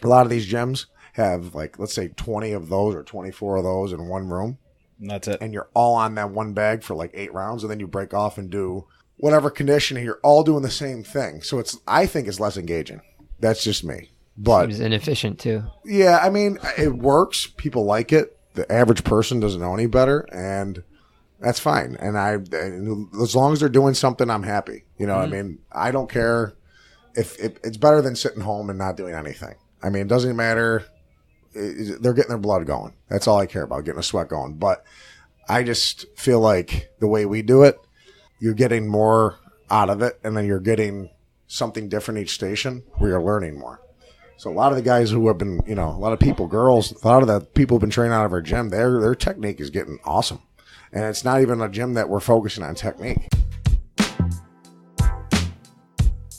A lot of these gyms have, like, let's say 20 of those or 24 of those in one room. And that's it. And you're all on that one bag for like 8 rounds, and then you break off and do whatever conditioning. You're all doing the same thing. So I think it's less engaging. That's just me. But seems inefficient too. Yeah, I mean, it works. People like it. The average person doesn't know any better, and that's fine. And as long as they're doing something, I'm happy. You know, I mean, I don't care if it's better than sitting home and not doing anything. I mean, it doesn't matter. They're getting their blood going. That's all I care about, getting a sweat going. But I just feel like the way we do it, you're getting more out of it, and then you're getting something different each station where you're learning more. So a lot of the guys who have been, you know, a lot of people, girls, a lot of the people who've been training out of our gym, their technique is getting awesome. And it's not even a gym that we're focusing on technique.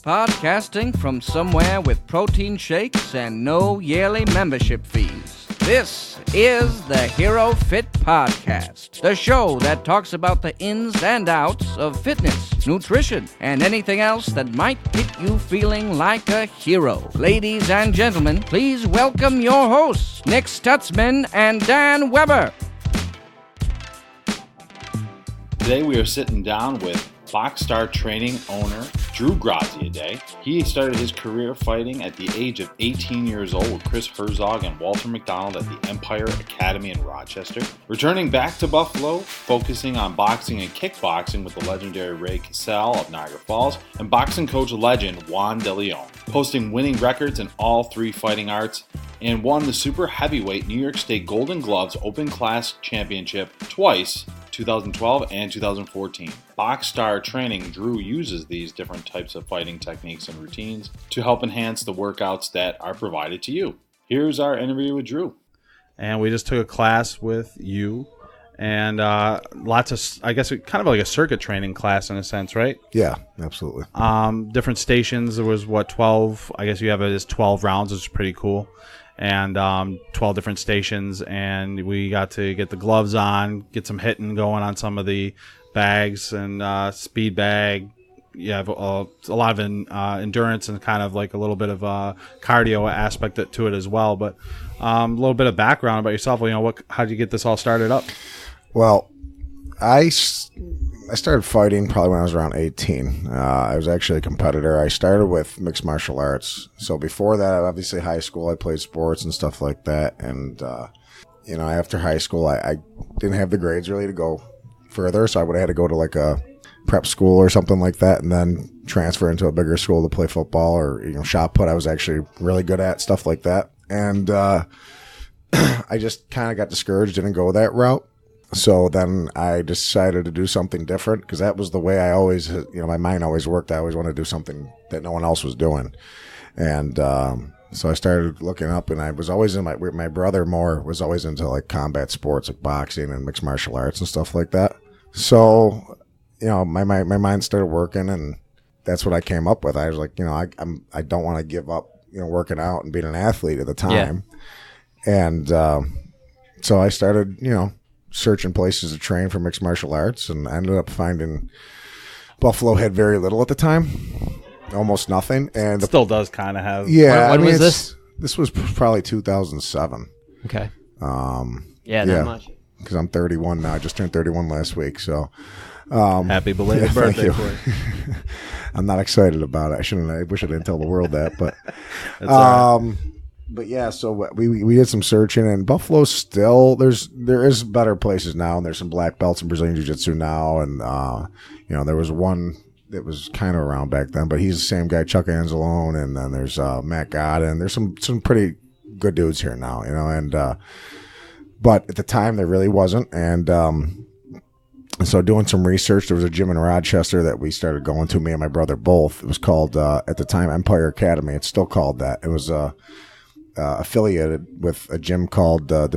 Podcasting from somewhere with protein shakes and no yearly membership fees. This is the HeroFit Podcast, the show that talks about the ins and outs of fitness, nutrition, and anything else that might get you feeling like a hero. Ladies and gentlemen, please welcome your hosts, Nick Stutzman and Dan Weber. Today we are sitting down with Boxstar Training owner Drew Graziadei. He started his career fighting at the age of 18 years old with Chris Herzog and Walter McDonald at the Empire Academy in Rochester. Returning back to Buffalo, focusing on boxing and kickboxing with the legendary Ray Cassell of Niagara Falls and boxing coach legend Juan De Leon. Posting winning records in all 3 fighting arts and won the super heavyweight New York State Golden Gloves Open Class Championship twice, 2012 and 2014. Boxstar Training, Drew uses these different types of fighting techniques and routines to help enhance the workouts that are provided to you. Here's our interview with Drew. And we just took a class with you and lots of, I guess, kind of like a circuit training class in a sense, right? Yeah, absolutely. Different stations. There was, 12? I guess you have it as 12 rounds, which is pretty cool. And 12 different stations, and we got to get the gloves on, get some hitting going on some of the bags and speed bag. You have a lot of endurance and kind of like a little bit of a cardio aspect to it as well. But a little bit of background about yourself. You know, how did you get this all started up? Well, I started fighting probably when I was around 18. I was actually a competitor. I started with mixed martial arts. So before that, obviously high school, I played sports and stuff like that. And, you know, after high school, I didn't have the grades really to go further. So I would have had to go to like a prep school or something like that and then transfer into a bigger school to play football or, you know, shot put. I was actually really good at stuff like that. And I just kind of got discouraged, didn't go that route. So then I decided to do something different because that was the way I always, you know, my mind always worked. I always wanted to do something that no one else was doing. And so I started looking up, and I was always in my brother more was always into like combat sports, like boxing and mixed martial arts and stuff like that. So, you know, my mind started working, and that's what I came up with. I was like, you know, I don't want to give up, you know, working out and being an athlete at the time. Yeah. And so I started, you know, searching places to train for mixed martial arts, and I ended up finding Buffalo had very little at the time, almost nothing, and it still does kind of have. Yeah, when was this? This was probably 2007. Okay. Not much. Because I'm 31 now. I just turned 31 last week, so happy belated birthday for you. I'm not excited about it. I wish I didn't tell the world that, but that's all right. But yeah, so we did some searching, and Buffalo still there is better places now, and there's some black belts in Brazilian Jiu-Jitsu now, and you know, there was one that was kind of around back then, but he's the same guy, Chuck Anzalone, and then there's Matt Godin. There's some pretty good dudes here now, you know, and but at the time there really wasn't, and so doing some research, there was a gym in Rochester that we started going to, me and my brother both. It was called at the time Empire Academy. It's still called that. It was affiliated with a gym called the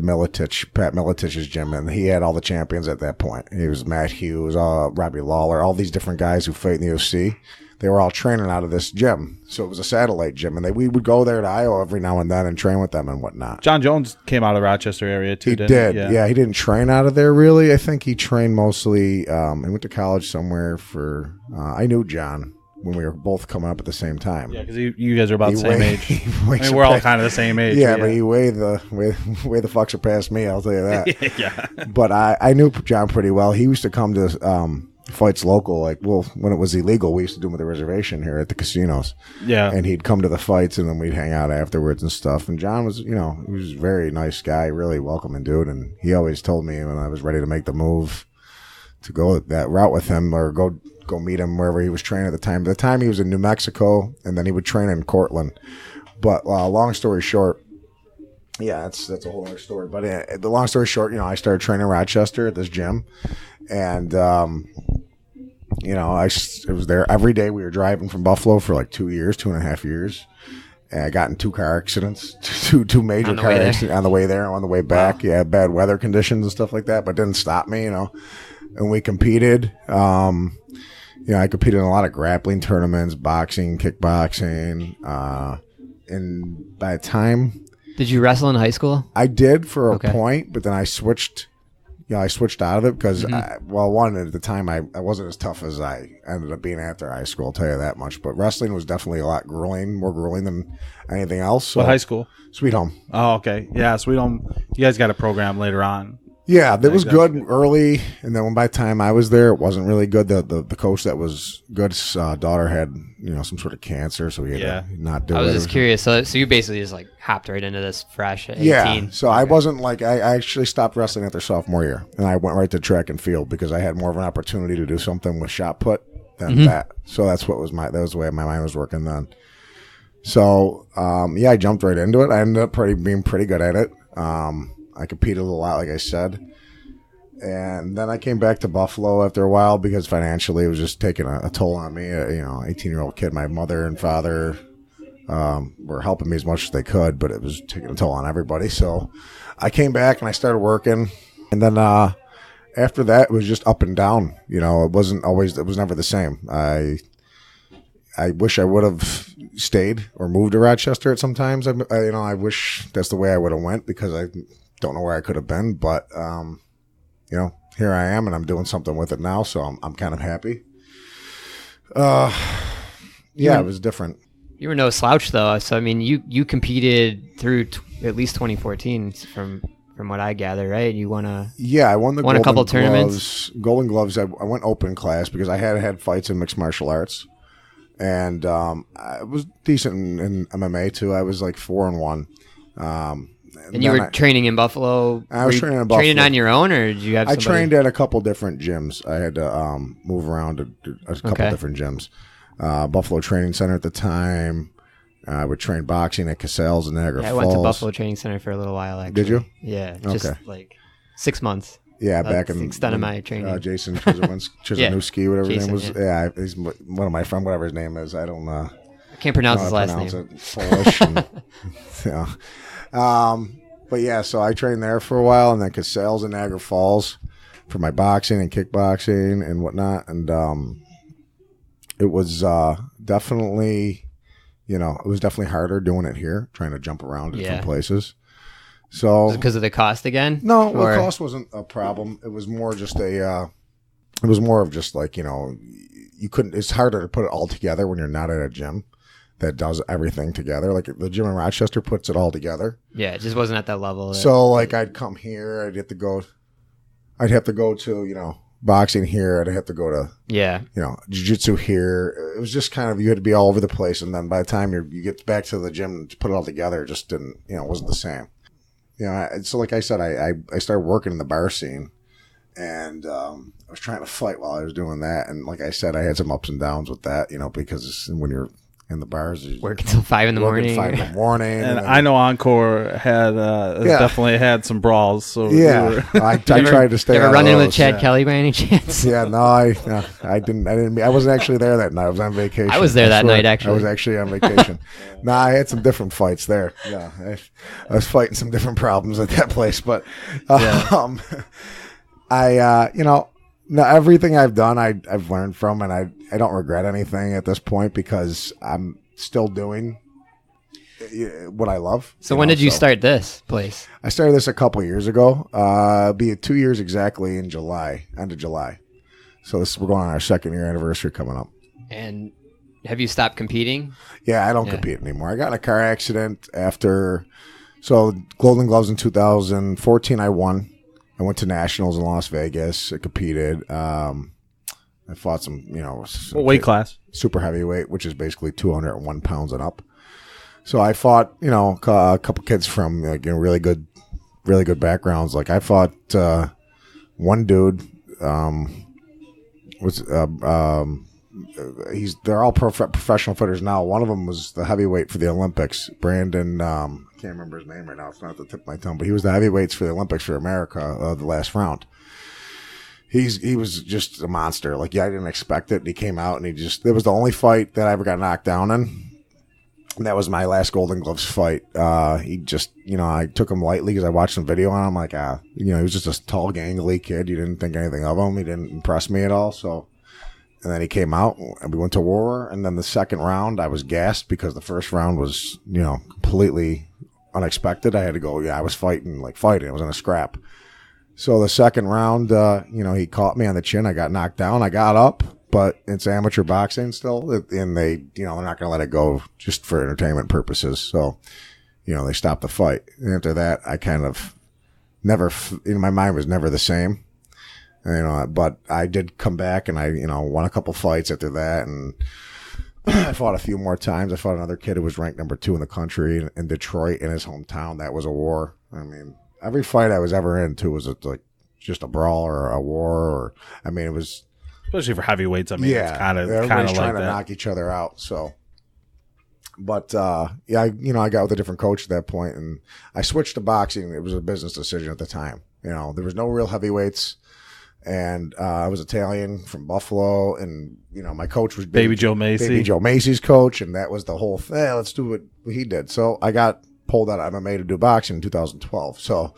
Pat Militich's gym, and he had all the champions at that point. He was Matt Hughes, Robbie Lawler, all these different guys who fight in the UFC. They were all training out of this gym, so it was a satellite gym, and we would go there to Iowa every now and then and train with them and whatnot. John Jones came out of the Rochester area too. He did. Yeah, he didn't train out of there really. I think he trained mostly. He went to college somewhere for. I knew John when we were both coming up at the same time. Yeah, because you guys are about the same age. I mean, we're all kind of the same age. Yeah, but he way the fuck surpassed me, I'll tell you that. Yeah. But I knew John pretty well. He used to come to fights local. Like, well, when it was illegal, we used to do them with a reservation here at the casinos. Yeah. And he'd come to the fights, and then we'd hang out afterwards and stuff. And John was, he was a very nice guy, really welcoming dude. And he always told me when I was ready to make the move to go that route with him or go meet him wherever he was training at the time. At the time, he was in New Mexico, and then he would train in Cortland. But long story short, yeah, that's a whole other story. But the long story short, I started training in Rochester at this gym, and I was there every day. We were driving from Buffalo for like 2.5 years. And I got in 2 car accidents, two major car accidents on the way there and on the way back. Wow. Yeah, bad weather conditions and stuff like that, but it didn't stop me, And we competed. I competed in a lot of grappling tournaments, boxing, kickboxing. And by the time... Did you wrestle in high school? I did for a point, but then I switched... I switched out of it because, one, at the time, I wasn't as tough as I ended up being after high school, I'll tell you that much. But wrestling was definitely a lot more grueling than anything else. So. What high school? Sweet Home. Oh, okay. Yeah, Sweet Home. You guys got a program later on. Yeah, that was good early, and then by the time I was there, it wasn't really good. The coach that was good's daughter had some sort of cancer, so he had to not do it. I was just curious. So you basically just like hopped right into this fresh at 18. Yeah, so I wasn't like I actually stopped wrestling after sophomore year, and I went right to track and field because I had more of an opportunity to do something with shot put than that. So that was the way my mind was working then. So I jumped right into it. I ended up being pretty good at it. I competed a lot, like I said. And then I came back to Buffalo after a while because financially it was just taking a toll on me. 18-year-old kid. My mother and father were helping me as much as they could, but it was taking a toll on everybody. So I came back and I started working. And then after that, it was just up and down. It was never the same. I wish I would have stayed or moved to Rochester at some times. I wish that's the way I would have went because I don't know where I could have been, but here I am, and I'm doing something with it now, so I'm kind of happy. It was different. You were no slouch, though. So I mean, you competed through at least 2014, from what I gather, right? You won a I won a couple tournaments. Golden Gloves. I went open class because I had fights in mixed martial arts, and I was decent in MMA too. I was like 4-1. And you were training in Buffalo? I was training in Buffalo. Training on your own, or did you have somebody? I trained at a couple different gyms. I had to move around to a couple different gyms. Buffalo Training Center at the time. I would train boxing at Casales and Niagara Falls. I went to Buffalo Training Center for a little while, actually. Did you? Yeah, just like 6 months. Yeah, That's back in the extent of my training. Jason Chizinowski, whatever his name was. Yeah. He's one of my friends, whatever his name is. I don't I can't pronounce his last name. Polish. But yeah, so I trained there for a while, and then Casales and Niagara Falls for my boxing and kickboxing and whatnot. And it was definitely, it was definitely harder doing it here, trying to jump around to different places. So because of the cost again? No, the cost wasn't a problem. It was more just you couldn't. It's harder to put it all together when you're not at a gym that does everything together. Like the gym in Rochester puts it all together. Yeah, it just wasn't at that level. So I'd come here, I'd have to go to, boxing here. I'd have to go to, jiu-jitsu here. It was just kind of, you had to be all over the place. And then by the time you get back to the gym to put it all together, it just didn't, it wasn't the same. So like I said, I started working in the bar scene, and I was trying to fight while I was doing that. And like I said, I had some ups and downs with that, because when you're in the bars, work until 5 in the morning. 5 in the morning. And I know Encore had definitely had some brawls. So I tried to stay. You ever run in with Chad Yeah. Kelly by any chance? Yeah, no, I didn't. I wasn't actually there that night. I was on vacation. I was there that night, actually. I was actually on vacation. I had some different fights there. Yeah, I was fighting some different problems at that place, but everything I've done, I've learned from, and I don't regret anything at this point because I'm still doing what I love. So when did you start this place? I started this a couple years ago. It'll be 2 years exactly in July, end of July. So we're going on our 2nd year anniversary coming up. And have you stopped competing? Yeah, I don't compete anymore. I got in a car accident after. So Golden Gloves in 2014, I won. I went to nationals in Las Vegas. I competed. I fought some, What weight class? Super heavyweight, which is basically 201 pounds and up. So I fought, a couple kids from really good backgrounds. Like I fought one dude. They're all professional fighters now. One of them was the heavyweight for the Olympics. Brandon, I can't remember his name right now. It's not at the tip of my tongue, but he was the heavyweights for the Olympics for America the last round. He was just a monster. Like, I didn't expect it. And he came out and it was the only fight that I ever got knocked down in. And that was my last Golden Gloves fight. He just, I took him lightly because I watched some video on him. Like, he was just a tall, gangly kid. You didn't think anything of him. He didn't impress me at all. So, and then he came out and we went to war. And then the second round, I was gassed because the first round was, completely unexpected. I had to go, I was fighting. I was in a scrap. So the second round, he caught me on the chin. I got knocked down. I got up. But it's amateur boxing still, and they're not going to let it go just for entertainment purposes. So, they stopped the fight. And after that, I kind of never, my mind was never the same. But I did come back and I, won a couple fights after that. And I fought a few more times. I fought another kid who was ranked number 2 in the country in Detroit, in his hometown. That was a war. I mean, every fight I was ever into was just a brawl or a war, it was. Especially for heavyweights, it's kind of like trying to that. knock each other out. So, but I got with a different coach at that point, and I switched to boxing. It was a business decision at the time. There was no real heavyweights, and I was Italian from Buffalo, and my coach was Baby Joe Macy, Baby Joe Macy's coach, and that was the whole thing. Hey, let's do what he did. So I got pulled out of MMA to do boxing in 2012. So.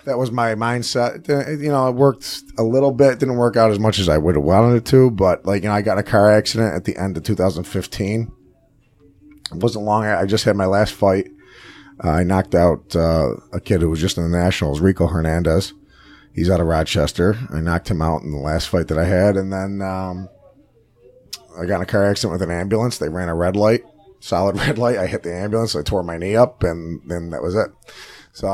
That was my mindset. It worked a little bit. Didn't work out as much as I would have wanted it to. But I got in a car accident at the end of 2015. It wasn't long. I just had my last fight. I knocked out a kid who was just in the Nationals, Rico Hernandez. He's out of Rochester. I knocked him out in the last fight that I had. And then I got in a car accident with an ambulance. They ran a red light, solid red light. I hit the ambulance. I tore my knee up, and then that was it. So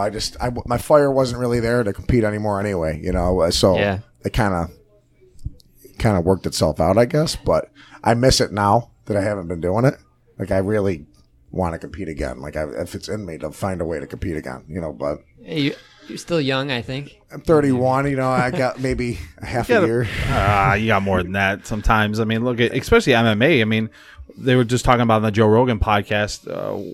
my fire wasn't really there to compete anymore anyway, so it kind of worked itself out, I guess, but I miss it now that I haven't been doing it. I really want to compete again. If it's in me to find a way to compete again, but you're still young, I think. I'm 31, I got maybe a half a year. You got more than that sometimes. Look at, especially MMA. They were just talking about on the Joe Rogan podcast.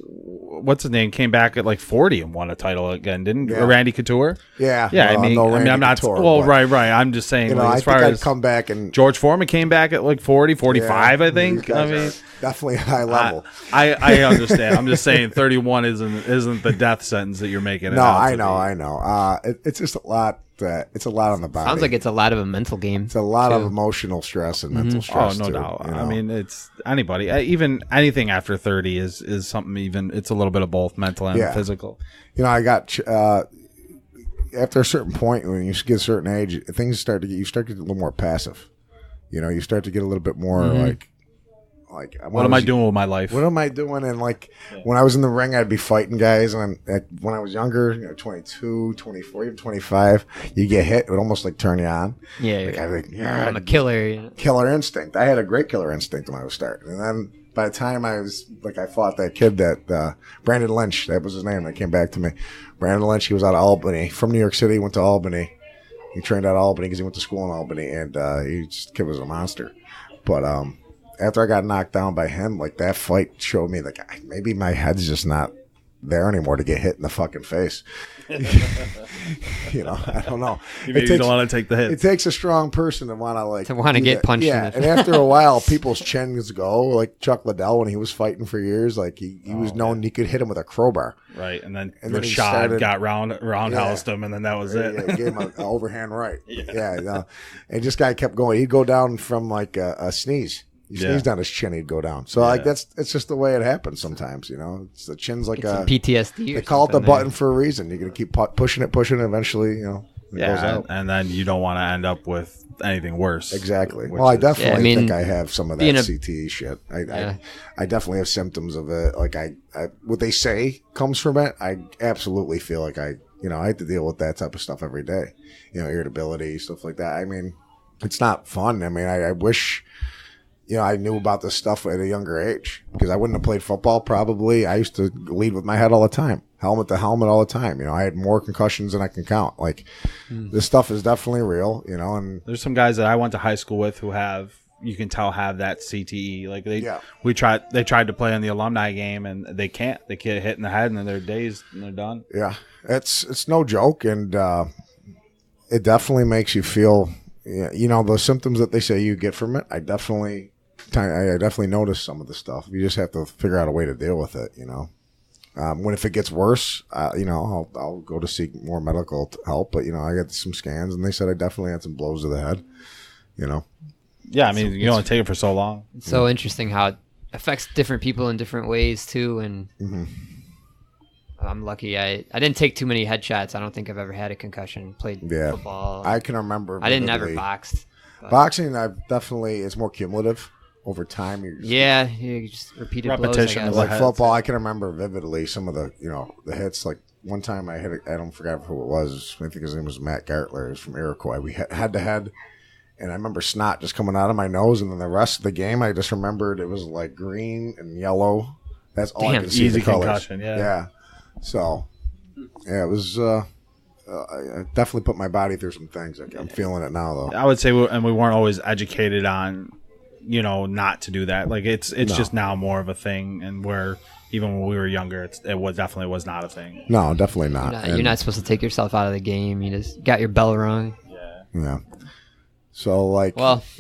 What's his name? Came back at 40 and won a title again, didn't Randy Couture? Yeah. Yeah. No, I'm not. Couture, well, right. I'm just saying. I think I'd come back and George Foreman came back at 40, 45. I think. Definitely high level. I understand. I'm just saying 31 isn't the death sentence that you're making. No, I know. It's just a lot. It's a lot on the body. Sounds like it's a lot of a mental game. It's a lot of emotional stress and mental stress. Oh, no too, doubt. It's anybody. Even anything after 30 is something. Even it's a little bit of both mental and physical. I got after a certain point when you get a certain age, things start to get a little more passive. You start to get a little bit more like what am I doing with my life? What am I doing? And when I was in the ring, I'd be fighting guys. And when I was younger, 22, 24, even 25, you get hit, it would almost turn you on. Yeah, I'm a killer. Killer instinct. I had a great killer instinct when I was starting. And then by the time I was I fought that kid that Brandon Lynch, that was his name. That came back to me. Brandon Lynch. He was out of Albany, from New York City. Went to Albany. He trained out of Albany because he went to school in Albany, and kid was a monster. But after I got knocked down by him, that fight showed me maybe my head's just not there anymore to get hit in the fucking face. I don't know. You don't want to take the hit. It takes a strong person to want to get punched. Yeah, and after a while, people's chins go. Chuck Liddell, when he was fighting for years, he was known he could hit him with a crowbar. Right, and then Rashad got roundhoused him, and then that was it. Yeah, gave him an overhand right. And this guy kept going. He'd go down from a sneeze. He sneezed on his chin, he'd go down. So it's just the way it happens sometimes, It's the chin's like PTSD. They call it the button for a reason. You're gonna keep pushing it, eventually, It goes out. And then you don't want to end up with anything worse. Exactly. Well, I definitely think I have some of that CTE shit. I definitely have symptoms of it. Like I what they say comes from it. I absolutely feel like I have to deal with that type of stuff every day. Irritability, stuff like that. I mean, it's not fun. I mean, I wish, I knew about this stuff at a younger age, because I wouldn't have played football probably. I used to lead with my head all the time, helmet to helmet all the time. I had more concussions than I can count. Like, this stuff is definitely real, and there's some guys that I went to high school with who you can tell have that CTE. Like they tried to play in the alumni game and they can't. They get hit in the head and then they're dazed and they're done. Yeah, it's no joke, and it definitely makes you feel, those symptoms that they say you get from it. I definitely notice some of the stuff. You just have to figure out a way to deal with it. If it gets worse, I'll go to seek more medical help. But I got some scans and they said I definitely had some blows to the head. Yeah, I mean, you only take it for so long. It's so interesting how it affects different people in different ways too. And I'm lucky. I didn't take too many headshots. I don't think I've ever had a concussion. Played football. I can remember. I didn't ever boxed. Boxing, it's more cumulative over time. You just repeated repetition blows, like football. I can remember vividly some of the the hits. Like one time I hit. I don't forget who it was. I think his name was Matt Gartler. He was from Iroquois. We had head to head. And I remember snot just coming out of my nose, and then the rest of the game, I just remembered it was like green and yellow. That's all I could see. Easy the colors. Concussion, yeah. So, it was. I definitely put my body through some things. I'm feeling it now, though. I would say, and we weren't always educated on, not to do that. Like it's just now more of a thing, and where even when we were younger, it definitely was not a thing. No, definitely not. You're not supposed to take yourself out of the game. You just got your bell rung. Yeah. So,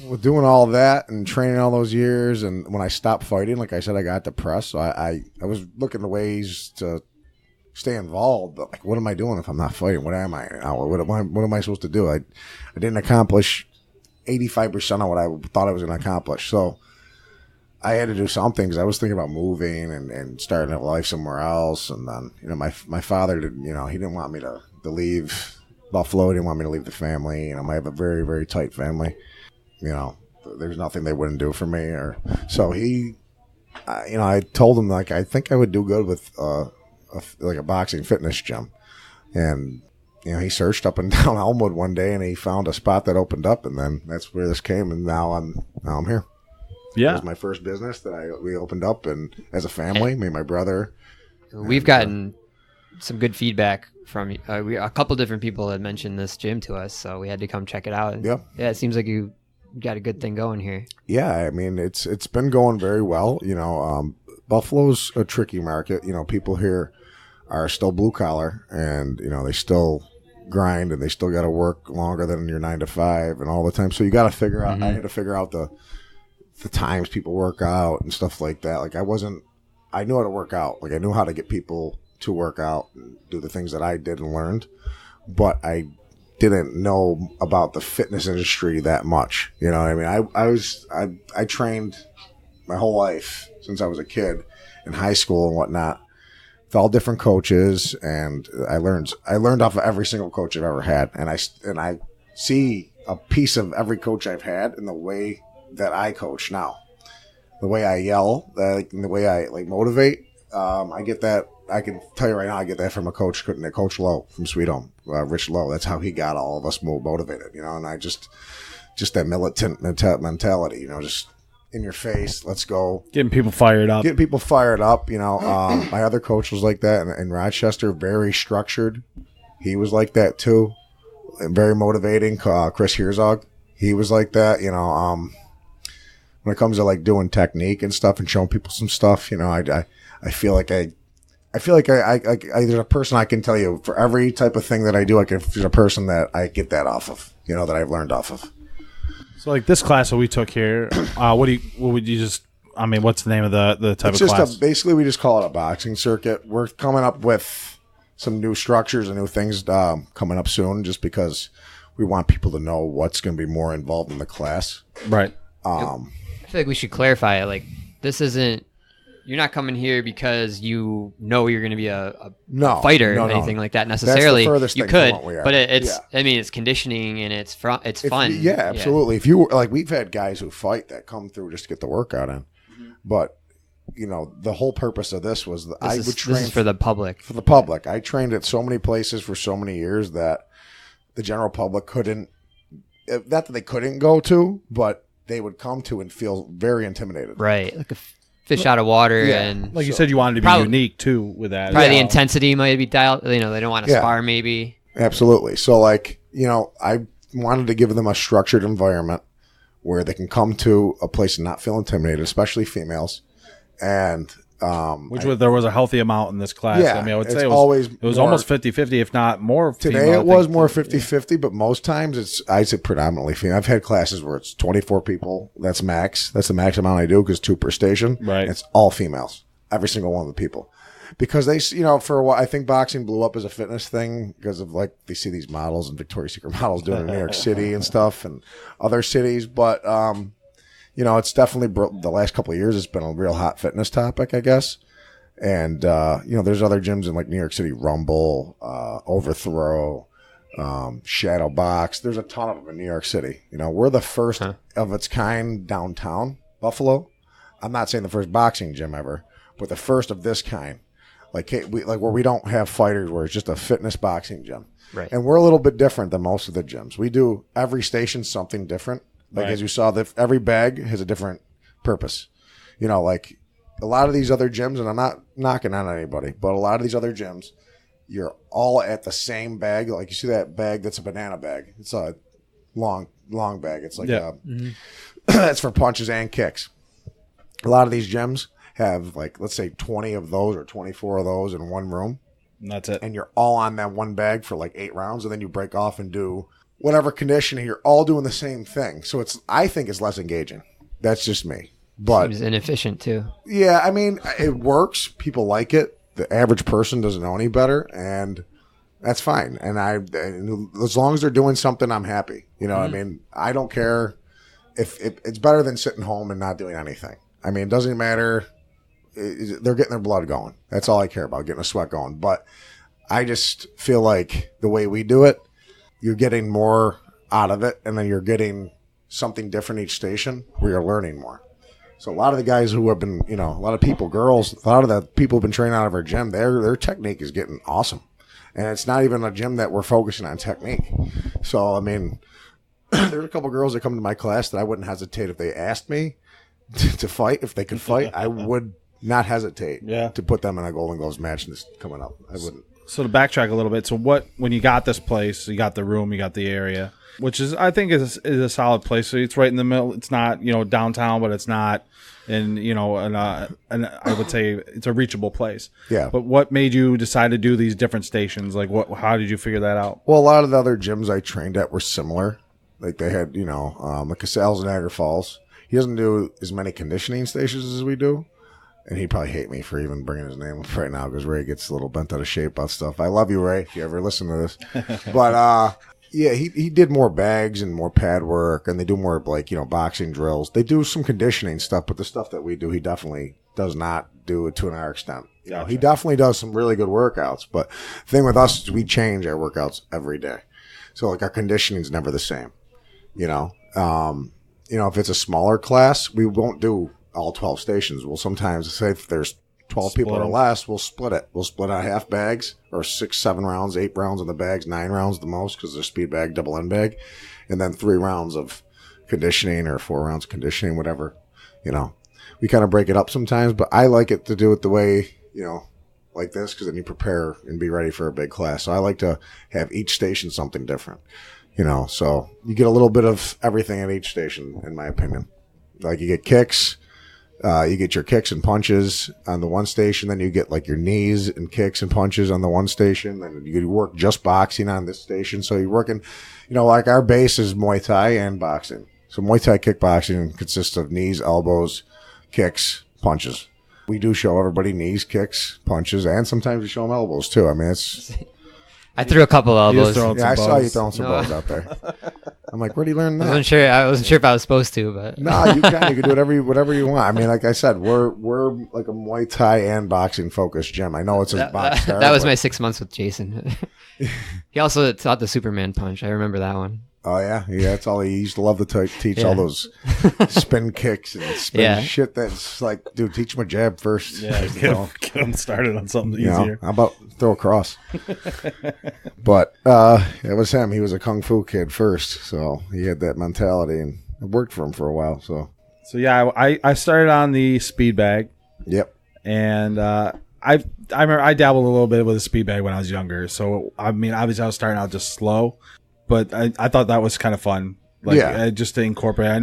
with doing all that and training all those years, and when I stopped fighting, like I said, I got depressed. So I was looking at ways to stay involved. But, what am I doing if I'm not fighting? What am I? What am I supposed to do? I didn't accomplish 85% of what I thought I was going to accomplish. So I had to do something, because I was thinking about moving and starting a life somewhere else. And then, my father, he didn't want me to leave Buffalo. He didn't want me to leave the family. I have a very, very tight family. There's nothing they wouldn't do for me. So I told him, I think I would do good with a boxing fitness gym. And he searched up and down Elmwood one day, and he found a spot that opened up, and then that's where this came. And now I'm here. Yeah, it was my first business that we opened up, and as a family, me and my brother. We've gotten some good feedback from a couple different people had mentioned this gym to us, so we had to come check it out. Yeah, it seems like you got a good thing going here. Yeah, I mean, it's been going very well. Buffalo's a tricky market. People here are still blue collar, and they still grind, and they still got to work longer than your 9 to 5 and all the time. So you got to figure out. I had to figure out the times people work out and stuff like that. I knew how to work out. I knew how to get people to work out and do the things that I did and learned, but I didn't know about the fitness industry that much. You know what I mean? I trained my whole life since I was a kid in high school and whatnot with all different coaches, and I learned off of every single coach I've ever had, and I see a piece of every coach I've had in the way that I coach now, the way I yell, the way I motivate. I get that. I can tell you right now, I get that from Coach Lowe from Sweet Home, Rich Lowe. That's how he got all of us motivated, and I just that militant mentality, just in your face, let's go. Getting people fired up. My other coach was like that in Rochester, very structured. He was like that too, and very motivating. Chris Herzog, he was like that, when it comes to doing technique and stuff and showing people some stuff, I feel like there's a person I can tell you for every type of thing that I do. There's a person that I get that off of, that I've learned off of. So this class that we took here, what's the name of the type of class? Basically we just call it a boxing circuit. We're coming up with some new structures and new things coming up soon, just because we want people to know what's going to be more involved in the class. Right. I feel like we should clarify it. This isn't you're not coming here because you know you're going to be a fighter no, or anything like that necessarily. That's the you thing could, from what we are. but it's I mean, it's conditioning and it's fun. Yeah, absolutely. If you like, we've had guys who fight that come through just to get the workout in, but you know, the whole purpose of this was I would train this is for the public. For the public, I trained at so many places for so many years that the general public couldn't. Not that they couldn't go to, but they would come to and feel very intimidated. Right, like a fish out of water, Yeah. and Like you said, you wanted to be unique too with that. Probably the intensity might be dialed. You know, they don't want to Yeah. spar maybe. Absolutely. So, like, you know, I wanted to give them a structured environment where they can come to a place and not feel intimidated, especially females. And there was a healthy amount in this class. Yeah, I mean, I would it's say it always was more- almost 50-50, if not more. today female, it was I think. more 50-50, but most times I say predominantly female. I've had classes where it's 24 people. That's max. That's the max amount I do because 2 per station. Right. And it's all females. Every single one of the people. Because they, you know, for a while, I think boxing blew up as a fitness thing because of like they see these models and Victoria's Secret models doing it in New York City and stuff and other cities. But, you know, it's definitely the last couple of years, it's been a real hot fitness topic, I guess. And, you know, there's other gyms in like New York City, Rumble, Overthrow, Shadow Box. There's a ton of them in New York City. You know, we're the first of its kind downtown Buffalo. I'm not saying the first boxing gym ever, but the first of this kind. Like where we don't have fighters, where it's just a fitness boxing gym. Right. And we're a little bit different than most of the gyms. We do every station something different. Like as you saw, every bag has a different purpose. You know, like a lot of these other gyms, and I'm not knocking on anybody, but a lot of these other gyms, you're all at the same bag. Like you see that bag that's a banana bag. It's a long bag. It's like it's for punches and kicks. A lot of these gyms have like, let's say 20 of those or 24 of those in one room. And that's it. And you're all on that one bag for like 8 rounds, and then you break off and do whatever conditioning. You're all doing the same thing. So I think it's less engaging. That's just me. But Seems inefficient too. yeah, I mean, it works. People like it. The average person doesn't know any better, and that's fine. And as long as they're doing something, I'm happy. You know, I mean, I don't care if it's better than sitting home and not doing anything. I mean, it doesn't matter. They're getting their blood going. That's all I care about, getting a sweat going. But I just feel like the way we do it, you're getting more out of it, and then you're getting something different each station where you're learning more. So a lot of the guys who have been, you know, a lot of people, girls, a lot of the people who've been training out of our gym, their technique is getting awesome. And it's not even a gym that we're focusing on technique. So, I mean, there's a couple girls that come to my class that I wouldn't hesitate if they asked me to fight. If they could fight, I would not hesitate to put them in a Golden Gloves match this coming up. I wouldn't. So to backtrack a little bit, so when you got this place, you got the room, you got the area, which is, I think is a solid place. So it's right in the middle. It's not, you know, downtown, but it's not, and you know, and I would say it's a reachable place. Yeah. But what made you decide to do these different stations? Like, how did you figure that out? Well, a lot of the other gyms I trained at were similar. Like they had, you know, like Casales in Niagara Falls. He doesn't do as many conditioning stations as we do. And he'd probably hate me for even bringing his name up right now because Ray gets a little bent out of shape about stuff. I love you, Ray, if you ever listen to this. But, yeah, he did more bags and more pad work, and they do more, like, you know, boxing drills. They do some conditioning stuff, but the stuff that we do, he definitely does not do it to an our extent. You know, he definitely does some really good workouts, but the thing with us is we change our workouts every day. So, like, our conditioning is never the same, you know. If it's a smaller class, we won't do all 12 stations. We'll sometimes say if there's 12 people or less, we'll split it. We'll split out half bags or 6, 7 rounds, 8 rounds in the bags, 9 rounds the most because they're speed bag, double end bag, and then 3 rounds of conditioning or 4 rounds of conditioning, whatever. You know, we kind of break it up sometimes, but I like it to do it the way, you know, like this because then you prepare and be ready for a big class. So I like to have each station something different, you know, so you get a little bit of everything at each station, in my opinion. Like you get kicks. You get your kicks and punches on the one station. Then you get like your knees and kicks and punches on the one station. Then you work just boxing on this station. So you're working, you know, like our base is Muay Thai and boxing. So Muay Thai kickboxing consists of knees, elbows, kicks, punches. We do show everybody knees, kicks, punches, and sometimes we show them elbows too. I mean, it's... I threw a couple elbows. Yeah, I saw you throwing some balls out there. I'm like, where do you learn that? I wasn't sure if I was supposed to, but No, you can. You can do whatever you want. I mean, like I said, we're like a Muay Thai and boxing focused gym. I know it's a Boxstar. That was my 6 months with Jason. He also taught the Superman punch. I remember that one. Oh yeah, that's all he used to love to teach all those spin kicks and spin shit. That's like, dude, teach him a jab first. Yeah, get him started on something easier. How about throw a cross? But it was him. He was a kung fu kid first, so he had that mentality, and it worked for him for a while. So yeah, I started on the speed bag. Yep. And I remember I dabbled a little bit with a speed bag when I was younger. So I mean, obviously I was starting out just slow. But I thought that was kind of fun. Like, just to incorporate. I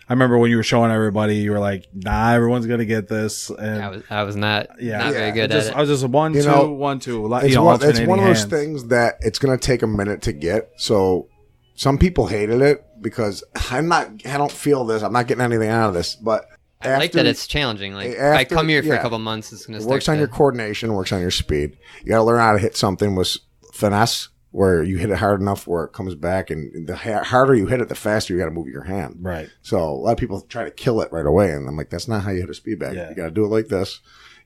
remember when you were showing everybody, you were like, nah, everyone's going to get this. And I was not very good at it. I was just 1, 2, 1, 2. It's one of those things that it's going to take a minute to get. So some people hated it because I don't feel this. I'm not getting anything out of this. But I like that it's challenging. Like, if I come here for a couple months, it's going to start. It works on your coordination, works on your speed. You got to learn how to hit something with finesse, where you hit it hard enough where it comes back, and the harder you hit it, the faster you got to move your hand. Right. So a lot of people try to kill it right away, and I'm like, that's not how you hit a speed bag. You got to do it like this.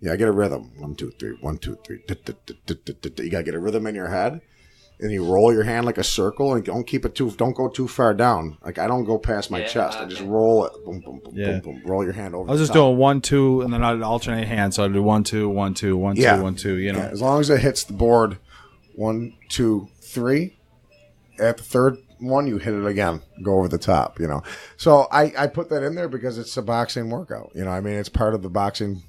I get a rhythm. 1, 2, 3, 1, 2, 3. You got to get a rhythm in your head, and you roll your hand like a circle, and don't go too far down. Like, I don't go past my chest. I just roll it. Boom, boom, boom, boom, boom. Roll your hand over. I was just doing 1, 2, and then I'd alternate hands. So I'd do 1, 2, 1, 2, 1, 2, 1, 2. You know, as long as it hits the board, 1, 2, 3. At the third one, you hit it again. Go over the top. So I put that in there because it's a boxing workout. I mean, it's part of the boxing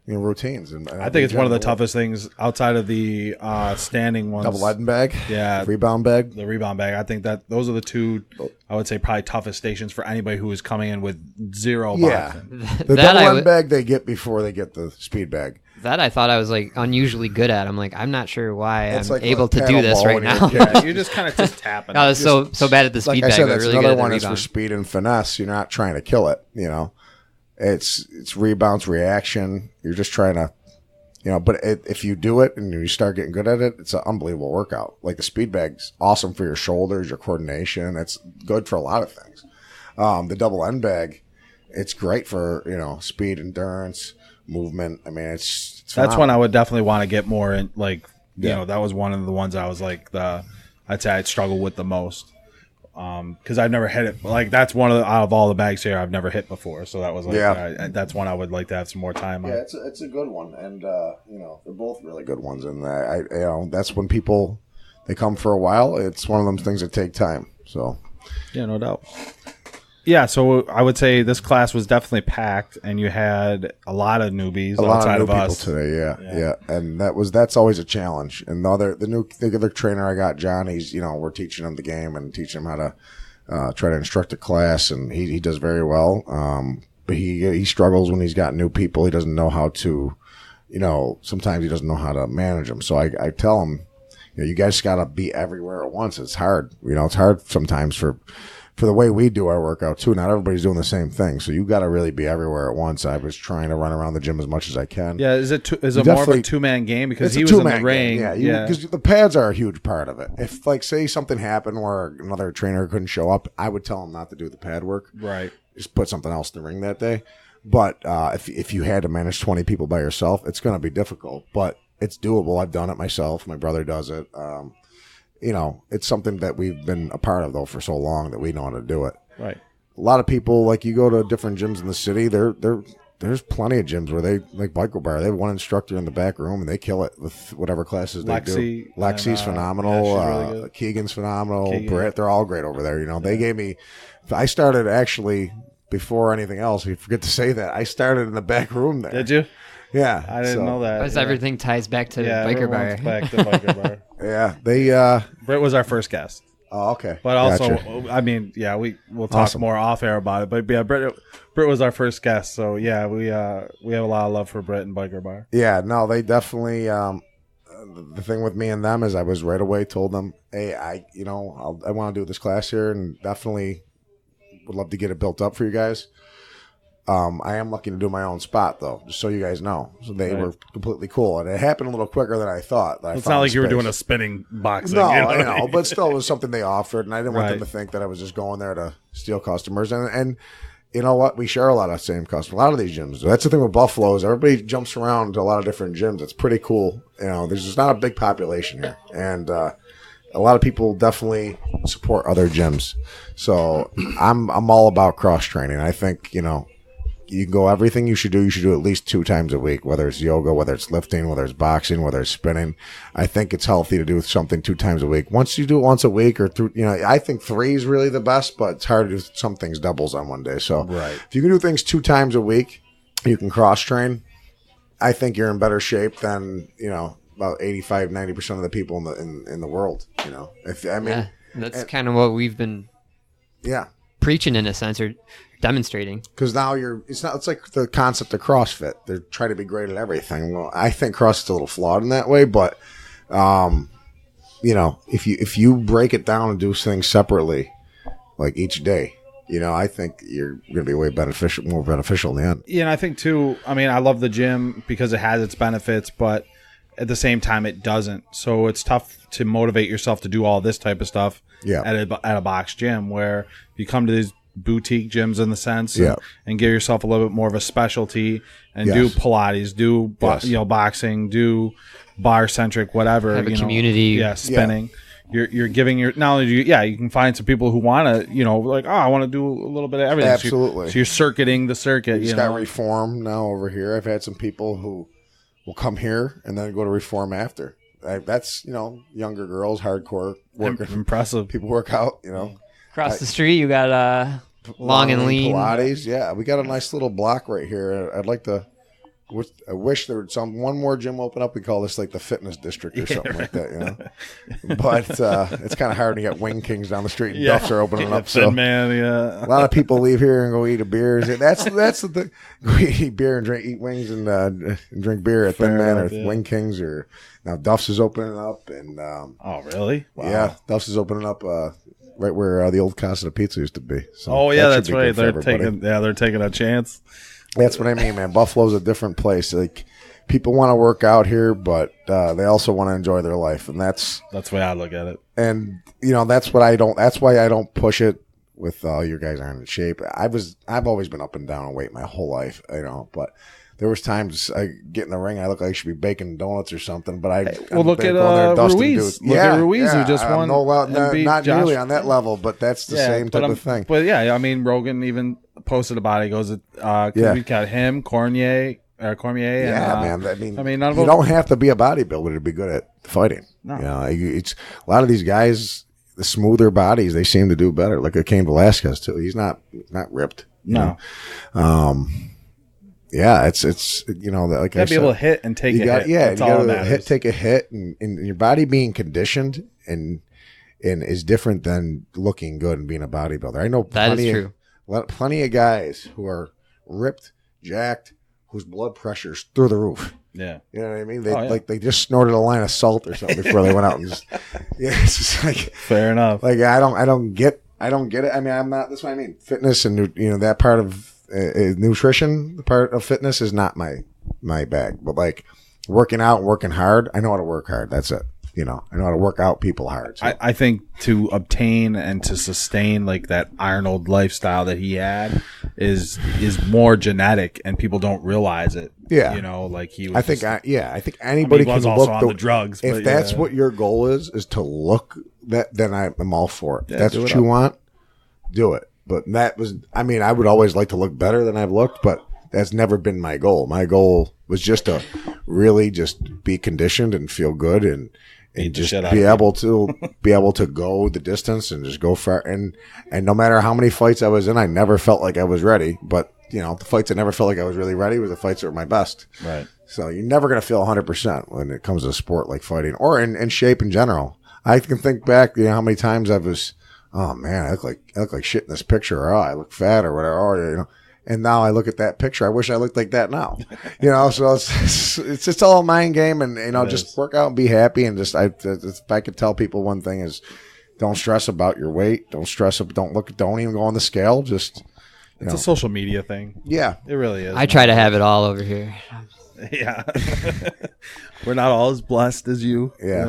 routines. And I think it's one of the toughest things outside of the standing ones. Double lead bag. Yeah. Rebound bag. The rebound bag. I think that those are the two, I would say, probably toughest stations for anybody who is coming in with zero boxing. The double lead bag they get before they get the speed bag. That I thought I was like unusually good at. I'm like, I'm not sure why I'm able to do this right now. You're just kind of just tapping. I was so bad at the speed bag. Like I said, that's really another one is for speed and finesse. You're not trying to kill it. It's rebounds, reaction. You're just trying to, But if you do it and you start getting good at it, it's an unbelievable workout. Like the speed bag's awesome for your shoulders, your coordination. It's good for a lot of things. The double end bag, it's great for speed, endurance, movement. I mean, it's that's one I would definitely want to get more in. Like, that was one of the ones I was like I'd say I'd struggle with the most because I've never hit it. Like, that's one of out of all the bags here I've never hit before. So that was like that's one I would like to have some more time on. Yeah, it's a good one, and they're both really good ones. And that's when people they come for a while. It's one of them things that take time. So yeah, no doubt. Yeah, so I would say this class was definitely packed, and you had a lot of newbies outside of us today. Yeah, and that's always a challenge. And the other trainer I got, John, he's we're teaching him the game and teaching him how to try to instruct a class, and he does very well. But he struggles when he's got new people. He doesn't know how to, sometimes he doesn't know how to manage them. So I tell him, you guys got to be everywhere at once. It's hard. It's hard sometimes for the way we do our workout too. Not everybody's doing the same thing, so you got to really be everywhere at once. I was trying to run around the gym as much as I can. Yeah, is it more of a 2-man game because he was in the ring? Because the pads are a huge part of it. If say something happened where another trainer couldn't show up, I would tell him not to do the pad work. Right. Just put something else in the ring that day. But if you had to manage 20 people by yourself, it's going to be difficult. But it's doable. I've done it myself. My brother does it. It's something that we've been a part of, though, for so long that we know how to do it. Right. A lot of people, like, you go to different gyms in the city, there's plenty of gyms where they, like Biker Bar, they have one instructor in the back room, and they kill it with whatever classes they do. Lexi's phenomenal. Yeah, really Keegan's phenomenal. Britt, they're all great over there. They gave me – I started actually before anything else. You forget to say that. I started in the back room there. Did you? Yeah. I didn't know that. Because everything ties back to Biker Bar. Back to Biker Bar. Yeah. They Britt was our first guest. Oh, okay. But also, I mean, we'll talk more off air about it. But yeah, Britt was our first guest. So yeah, we have a lot of love for Britt and Biker Bar. Yeah, no, they definitely the thing with me and them is I was right away told them, hey, I want to do this class here and definitely would love to get it built up for you guys. I am looking to do my own spot, though, just so you guys know. So they were completely cool. And it happened a little quicker than I thought. It's not like you were doing a spinning boxing. No, you know? I know. But still, it was something they offered. And I didn't want them to think that I was just going there to steal customers. And you know what? We share a lot of the same customers. A lot of these gyms. That's the thing with Buffalo is everybody jumps around to a lot of different gyms. It's pretty cool. You know, there's just not a big population here. And a lot of people definitely support other gyms. So I'm all about cross-training. I think, you know, you can go everything you should do at least 2 times a week, whether it's yoga, whether it's lifting, whether it's boxing, whether it's spinning. I think it's healthy to do something 2 times a week. Once you do it once a week or through, you know, I think 3 is really the best, but it's hard to do some things doubles on one day. So if you can do things 2 times a week, you can cross train. I think you're in better shape than, you know, about 85, 90% of the people in the world, you know. That's kind of what we've been preaching in a sense, or demonstrating. Because now it's like the concept of CrossFit. They're trying to be great at everything. Well, I think CrossFit's a little flawed in that way, but you know, if you break it down and do things separately, like each day, you know, I think you're going to be more beneficial in the end. Yeah, and I think too, I mean, I love the gym because it has its benefits, but at the same time it doesn't. So it's tough to motivate yourself to do all this type of stuff at a box gym, where you come to these boutique gyms in the sense and give yourself a little bit more of a specialty and do Pilates, do you know, boxing, do bar centric, whatever. Have a community. Spinning. You're giving your knowledge. You can find some people who want to, you know, like, I want to do a little bit of everything. Absolutely. So you're circuiting the circuit. You got Reform now over here. I've had some people who will come here and then go to Reform after. That's, you know, younger girls, hardcore working. Impressive. People work out, you know. Across the street, you got Long and Lean Pilates. Yeah, we got a nice little block right here. I'd like to. I wish there was one more gym open up. We call this like the fitness district or something like that, you know. But it's kind of hard to get Wing Kings down the street. And Duffs are opening up. So a lot of people leave here and go eat a beer. That's the thing. Go eat beer and eat wings and drink beer at Thin Man or Wing Kings, or now Duffs is opening up. And oh really? Wow. Yeah, Duffs is opening up. Right where the old Casa Pizza used to be. So that's right. They're taking a chance. That's what I mean, man. Buffalo's a different place. Like, people want to work out here, but they also want to enjoy their life, and that's the way I look at it. And you know, that's why I don't push it with you guys aren't in shape. I've always been up and down in weight my whole life, you know, but there was times I get in the ring, I look like I should be baking donuts or something, but look at Ruiz. Look at Ruiz, who just won. Not nearly on that level, but that's the same type of thing. But yeah, I mean, Rogan even posted about it. He goes, we got him, Cormier. Man. I mean, you don't have to be a bodybuilder to be good at fighting. No. You know, it's a lot of these guys, the smoother bodies, they seem to do better. Like Cain Velasquez too. He's not ripped. No. Yeah, it's you know, like you gotta be able to hit and take a hit. Yeah, you gotta take a hit, and your body being conditioned and is different than looking good and being a bodybuilder. I know plenty of guys who are ripped, jacked, whose blood pressure's through the roof. Yeah, you know what I mean. They just snorted a line of salt or something before they went out and just it's just like fair enough. Like I don't get it. I mean, I'm not. That's what I mean. Fitness and that part of. Nutrition, the part of fitness is not my bag, but like working out and working hard, I know how to work hard. That's it. You know, I know how to work out people hard. So. I think to obtain and to sustain like that Arnold lifestyle that he had is more genetic, and people don't realize it. Yeah, you know, like he was. I think anybody can also look on the drugs. If that's what your goal is to look that, then I'm all for it. If that's what you want, do it. But that was, I mean, I would always like to look better than I've looked, but that's never been my goal. My goal was just to really just be conditioned and feel good and just be able to go the distance and just go far. And no matter how many fights I was in, I never felt like I was ready. But, you know, the fights I never felt like I was really ready were the fights that were my best. Right. So you're never going to feel 100% when it comes to a sport like fighting or in shape in general. I can think back, you know, how many times I was, oh man, I look like shit in this picture, or I look fat or whatever, or, you know. And now I look at that picture, I wish I looked like that now. You know, so it's just all a mind game, and you know, just work out and be happy. And just if I could tell people one thing is, don't stress about your weight, don't even go on the scale. Just It's a social media thing. Yeah, it really is. I try to have it all over here. Yeah. We're not all as blessed as you. Yeah.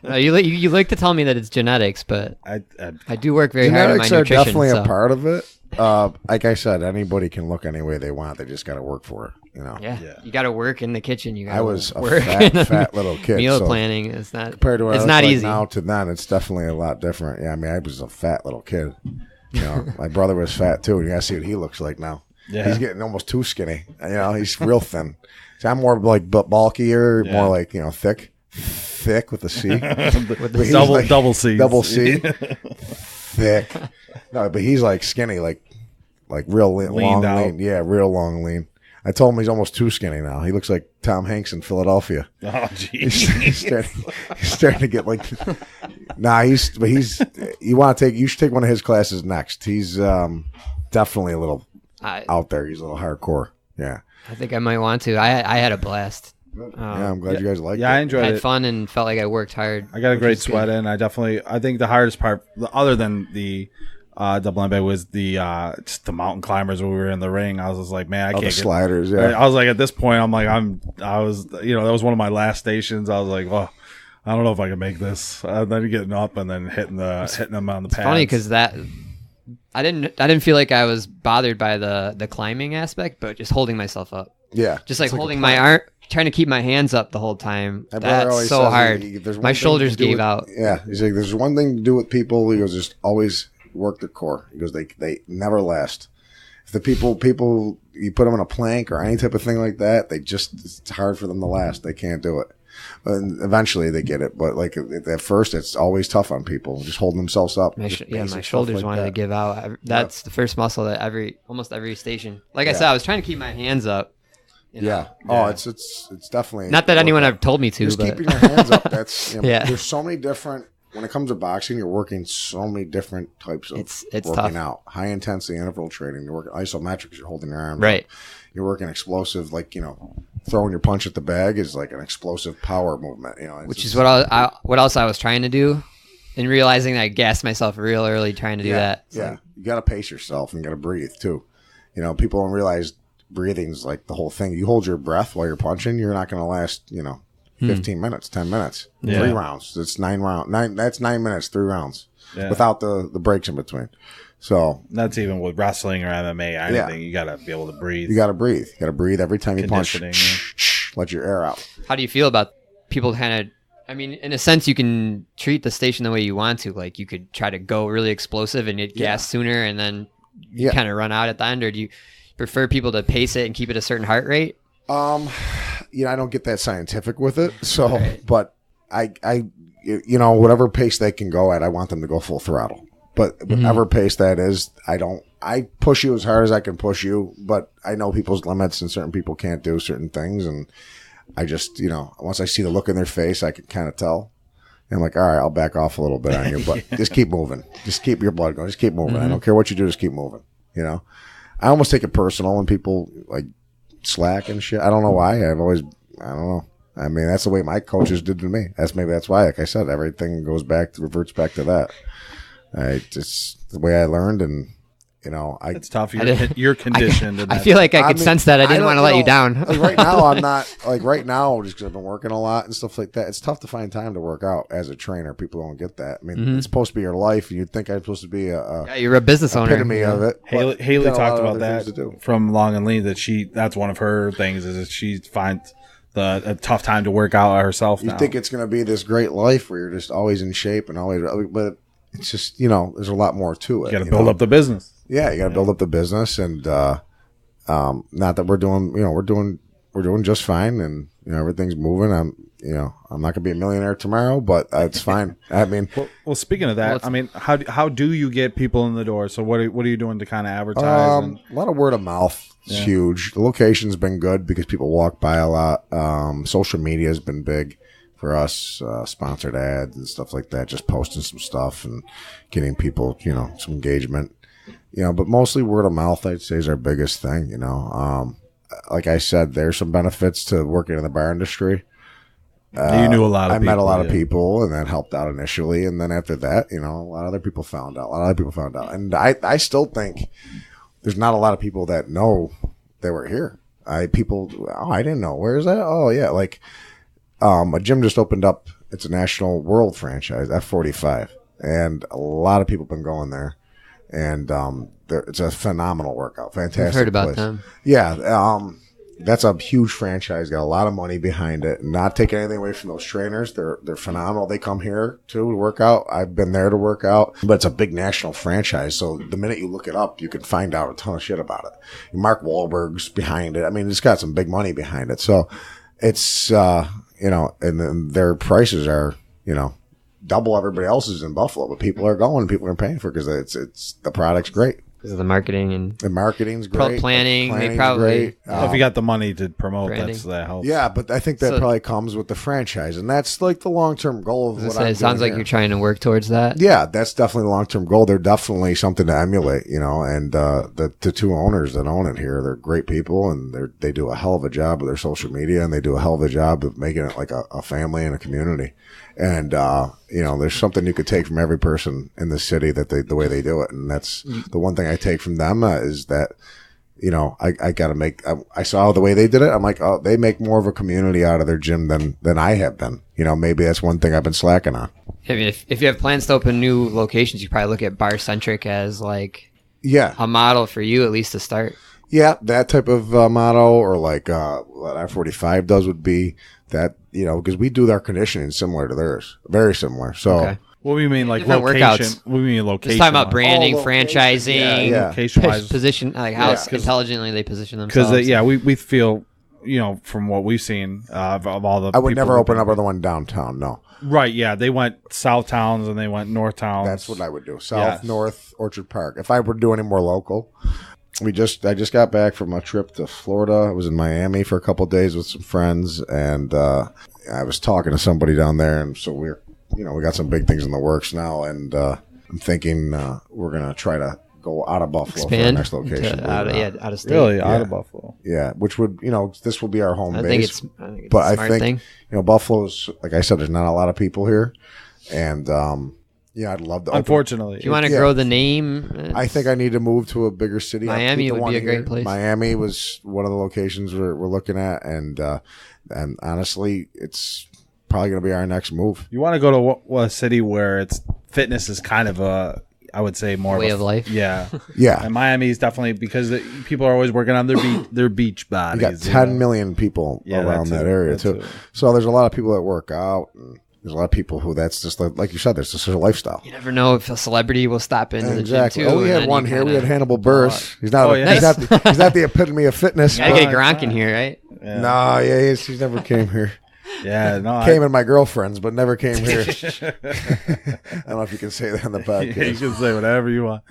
No, you like to tell me that it's genetics, but I do work very hard on my genetics are nutrition. definitely a part of it. Like I said, anybody can look any way they want. They just got to work for it. Yeah. You got to work in the kitchen. You got. I was a work fat little kid. Meal so planning is not compared to what it's I not was like easy. now to then. It's definitely a lot different. Yeah, I mean, I was a fat little kid. My brother was fat too. And you got to see what he looks like now. Yeah. He's getting almost too skinny. He's real thin. So I'm more like bulkier, more like thick with a C. with the double C. Double C. Thick. No, but he's like skinny, like real long, lean. Yeah, real long, lean. I told him he's almost too skinny now. He looks like Tom Hanks in Philadelphia. Oh, jeez. He's starting to get like. You should take one of his classes next. He's definitely a little out there. He's a little hardcore. Yeah. I think I might want to. I had a blast. Yeah, I'm glad you guys liked it. Yeah, I enjoyed it. I had fun and felt like I worked hard. I got a great sweat in. I think the hardest part, other than the double leg was just the mountain climbers when we were in the ring. I was just like, man, I can't the sliders. Yeah, I was like, at this point, I'm like, that was one of my last stations. I was like, well, I don't know if I can make this. Then getting up and then hitting them on the pads. Funny because I didn't feel like I was bothered by the climbing aspect, but just holding myself up. Yeah, just like holding my arm, trying to keep my hands up the whole time. That's so hard. My shoulders gave out. Yeah, he's like, there's one thing to do with people. He goes, just always work the core. He goes, they never last. If the people you put them in a plank or any type of thing like that, it's hard for them to last. They can't do it. And eventually they get it, but like at first it's always tough on people just holding themselves up. My shoulders wanted to give out. That's the first muscle that almost every station. Like I said, I was trying to keep my hands up. Oh, it's definitely not that anyone ever told me to. Just keeping your hands up. That's There's so many different. When it comes to boxing, you're working so many different types of it's working tough. out. High intensity interval training. You're working isometrics. You're holding your arms right. up. You're working explosive, throwing your punch at the bag is like an explosive power movement. Which is what else I was trying to do, and realizing that I gassed myself real early trying to do that. So. You got to pace yourself and you got to breathe too. People don't realize breathing's like the whole thing. You hold your breath while you're punching, you're not going to last, 15 minutes, 10 minutes, 3 rounds. It's 9 rounds. That's 9 minutes, 3 rounds without the breaks in between. So that's even with wrestling or MMA or anything. You got to be able to breathe. You got to breathe. You got to breathe every time you punch. Let your air out. How do you feel about people kind of? I mean, in a sense, you can treat the station the way you want to. Like you could try to go really explosive and get gas sooner, and then you kind of run out at the end. Or do you prefer people to pace it and keep it a certain heart rate? I don't get that scientific with it. So, but I whatever pace they can go at, I want them to go full throttle. But whatever pace that is, I push you as hard as I can push you, but I know people's limits and certain people can't do certain things. And I just, once I see the look in their face, I can kind of tell. And I'm like, all right, I'll back off a little bit on you, but just keep moving. Just keep your blood going. Just keep moving. I don't care what you do. Just keep moving. I almost take it personal when people like slack and shit. I don't know why. I don't know. I mean, that's the way my coaches did to me. That's why, like I said, everything reverts back to that. It's the way I learned, and it's tough. You're conditioned. I feel like I could sense that. I didn't want to let you down. Like right now, I'm not right now just because I've been working a lot and stuff like that. It's tough to find time to work out as a trainer. People don't get that. I mean, it's supposed to be your life. You'd think I'm supposed to be you're a business owner. Epitome of it. Haley talked about that from Long and Lean. That's one of her things is that she finds a tough time to work out herself. You think it's going to be this great life where you're just always in shape and always, but it's just there's a lot more to it. You got to build up the business. Yeah, you got to build up the business, and not that we're doing, we're doing just fine, and everything's moving. I'm not gonna be a millionaire tomorrow, but it's fine. I mean, well, speaking of that, I mean, how do you get people in the door? So what are you doing to kind of advertise? A lot of word of mouth is huge. The location's been good because people walk by a lot. Social media has been big for us, sponsored ads and stuff like that. Just posting some stuff and getting people, some engagement. But mostly word of mouth, I'd say, is our biggest thing. Like I said, there's some benefits to working in the bar industry. You knew a lot of people. I met a lot of people, and that helped out initially. And then after that, a lot of other people found out. And I still think there's not a lot of people that know they were here. I didn't know. Where is that? Oh yeah, like a gym just opened up. It's a national world franchise, F45, and a lot of people have been going there, and it's a phenomenal workout. Fantastic. I've heard about place. them. Yeah, that's a huge franchise. Got a lot of money behind it. Not taking anything away from those trainers. They're phenomenal. They come here too to work out. I've been there to work out, but it's a big national franchise. So the minute you look it up, you can find out a ton of shit about it. Mark Wahlberg's behind it. I mean, it's got some big money behind it. So it's and then their prices are double everybody else's in Buffalo, but people are going. People are paying for it because it's the product's great. Because of the marketing and the marketing's great. Planning, they probably. If you got the money to promote, branding. that helps. Yeah, but I think that probably comes with the franchise, and that's like the long-term goal of what I'm It sounds doing like you're trying to work towards that. Yeah, that's definitely the long-term goal. They're definitely something to emulate, and the two owners that own it here, they're great people, and they do a hell of a job with their social media, and they do a hell of a job of making it like a family and a community. And, there's something you could take from every person in the city the way they do it. And that's the one thing I take from them is that, I got to I saw the way they did it. I'm like, oh, they make more of a community out of their gym than I have been. Maybe that's one thing I've been slacking on. I mean, if you have plans to open new locations, you probably look at Bar Centric as like a model for you, at least to start. Yeah, that type of motto, or like what I-45 does would be that, because we do our conditioning similar to theirs, very similar. So, Okay. What do you mean, like Different location? workouts. What do you mean location? Just talking about branding, location. franchising, Yeah. Location-wise. position, like how Yeah. intelligently they position themselves. Because we feel, from what we've seen of all the. I would people never we've open been- up another one downtown. No, Right, yeah, they went south towns and they went north towns. that's what I would do. South, Yes. North, Orchard Park. If I were to do any more local, I just got back from a trip to Florida. I was in Miami for a couple of days with some friends, and I was talking to somebody down there, and so we got some big things in the works now, and I'm thinking we're gonna try to go out of Buffalo for our Expand next location. out of state. Really out Yeah. of Buffalo. Yeah, which would this will be our home I base. think it's but a smart I think thing. Buffalo's, like I said, there's not a lot of people here, and I'd love to. Unfortunately, If you want to Yeah. grow the name, I think I need to move to a bigger city. I'll Miami keep the would one be a great here. place. Miami was one of the locations we're looking at, and honestly, it's probably going to be our next move. you want to go to a city where fitness is kind of I would say more way of of life. Yeah, Yeah, and Miami is definitely because people are always working on their beach you bodies. got 10 million people Yeah, around that's that it. area That's too. it. So there's a lot of people that work out. And there's a lot of people who that's just like you said. There's just a lifestyle. You never know if a celebrity will stop into Exactly. the gym too. Oh, we and had then one you here. We kinda- had Hannibal Buress. He's not. Oh, yeah. He's not the epitome of fitness. Gotta get but- Gronk in here, right? Yeah. No, yeah, he's never came here. Yeah, no, Came in my girlfriend's, but never came here. I don't know if you can say that on the you podcast. can say whatever you want.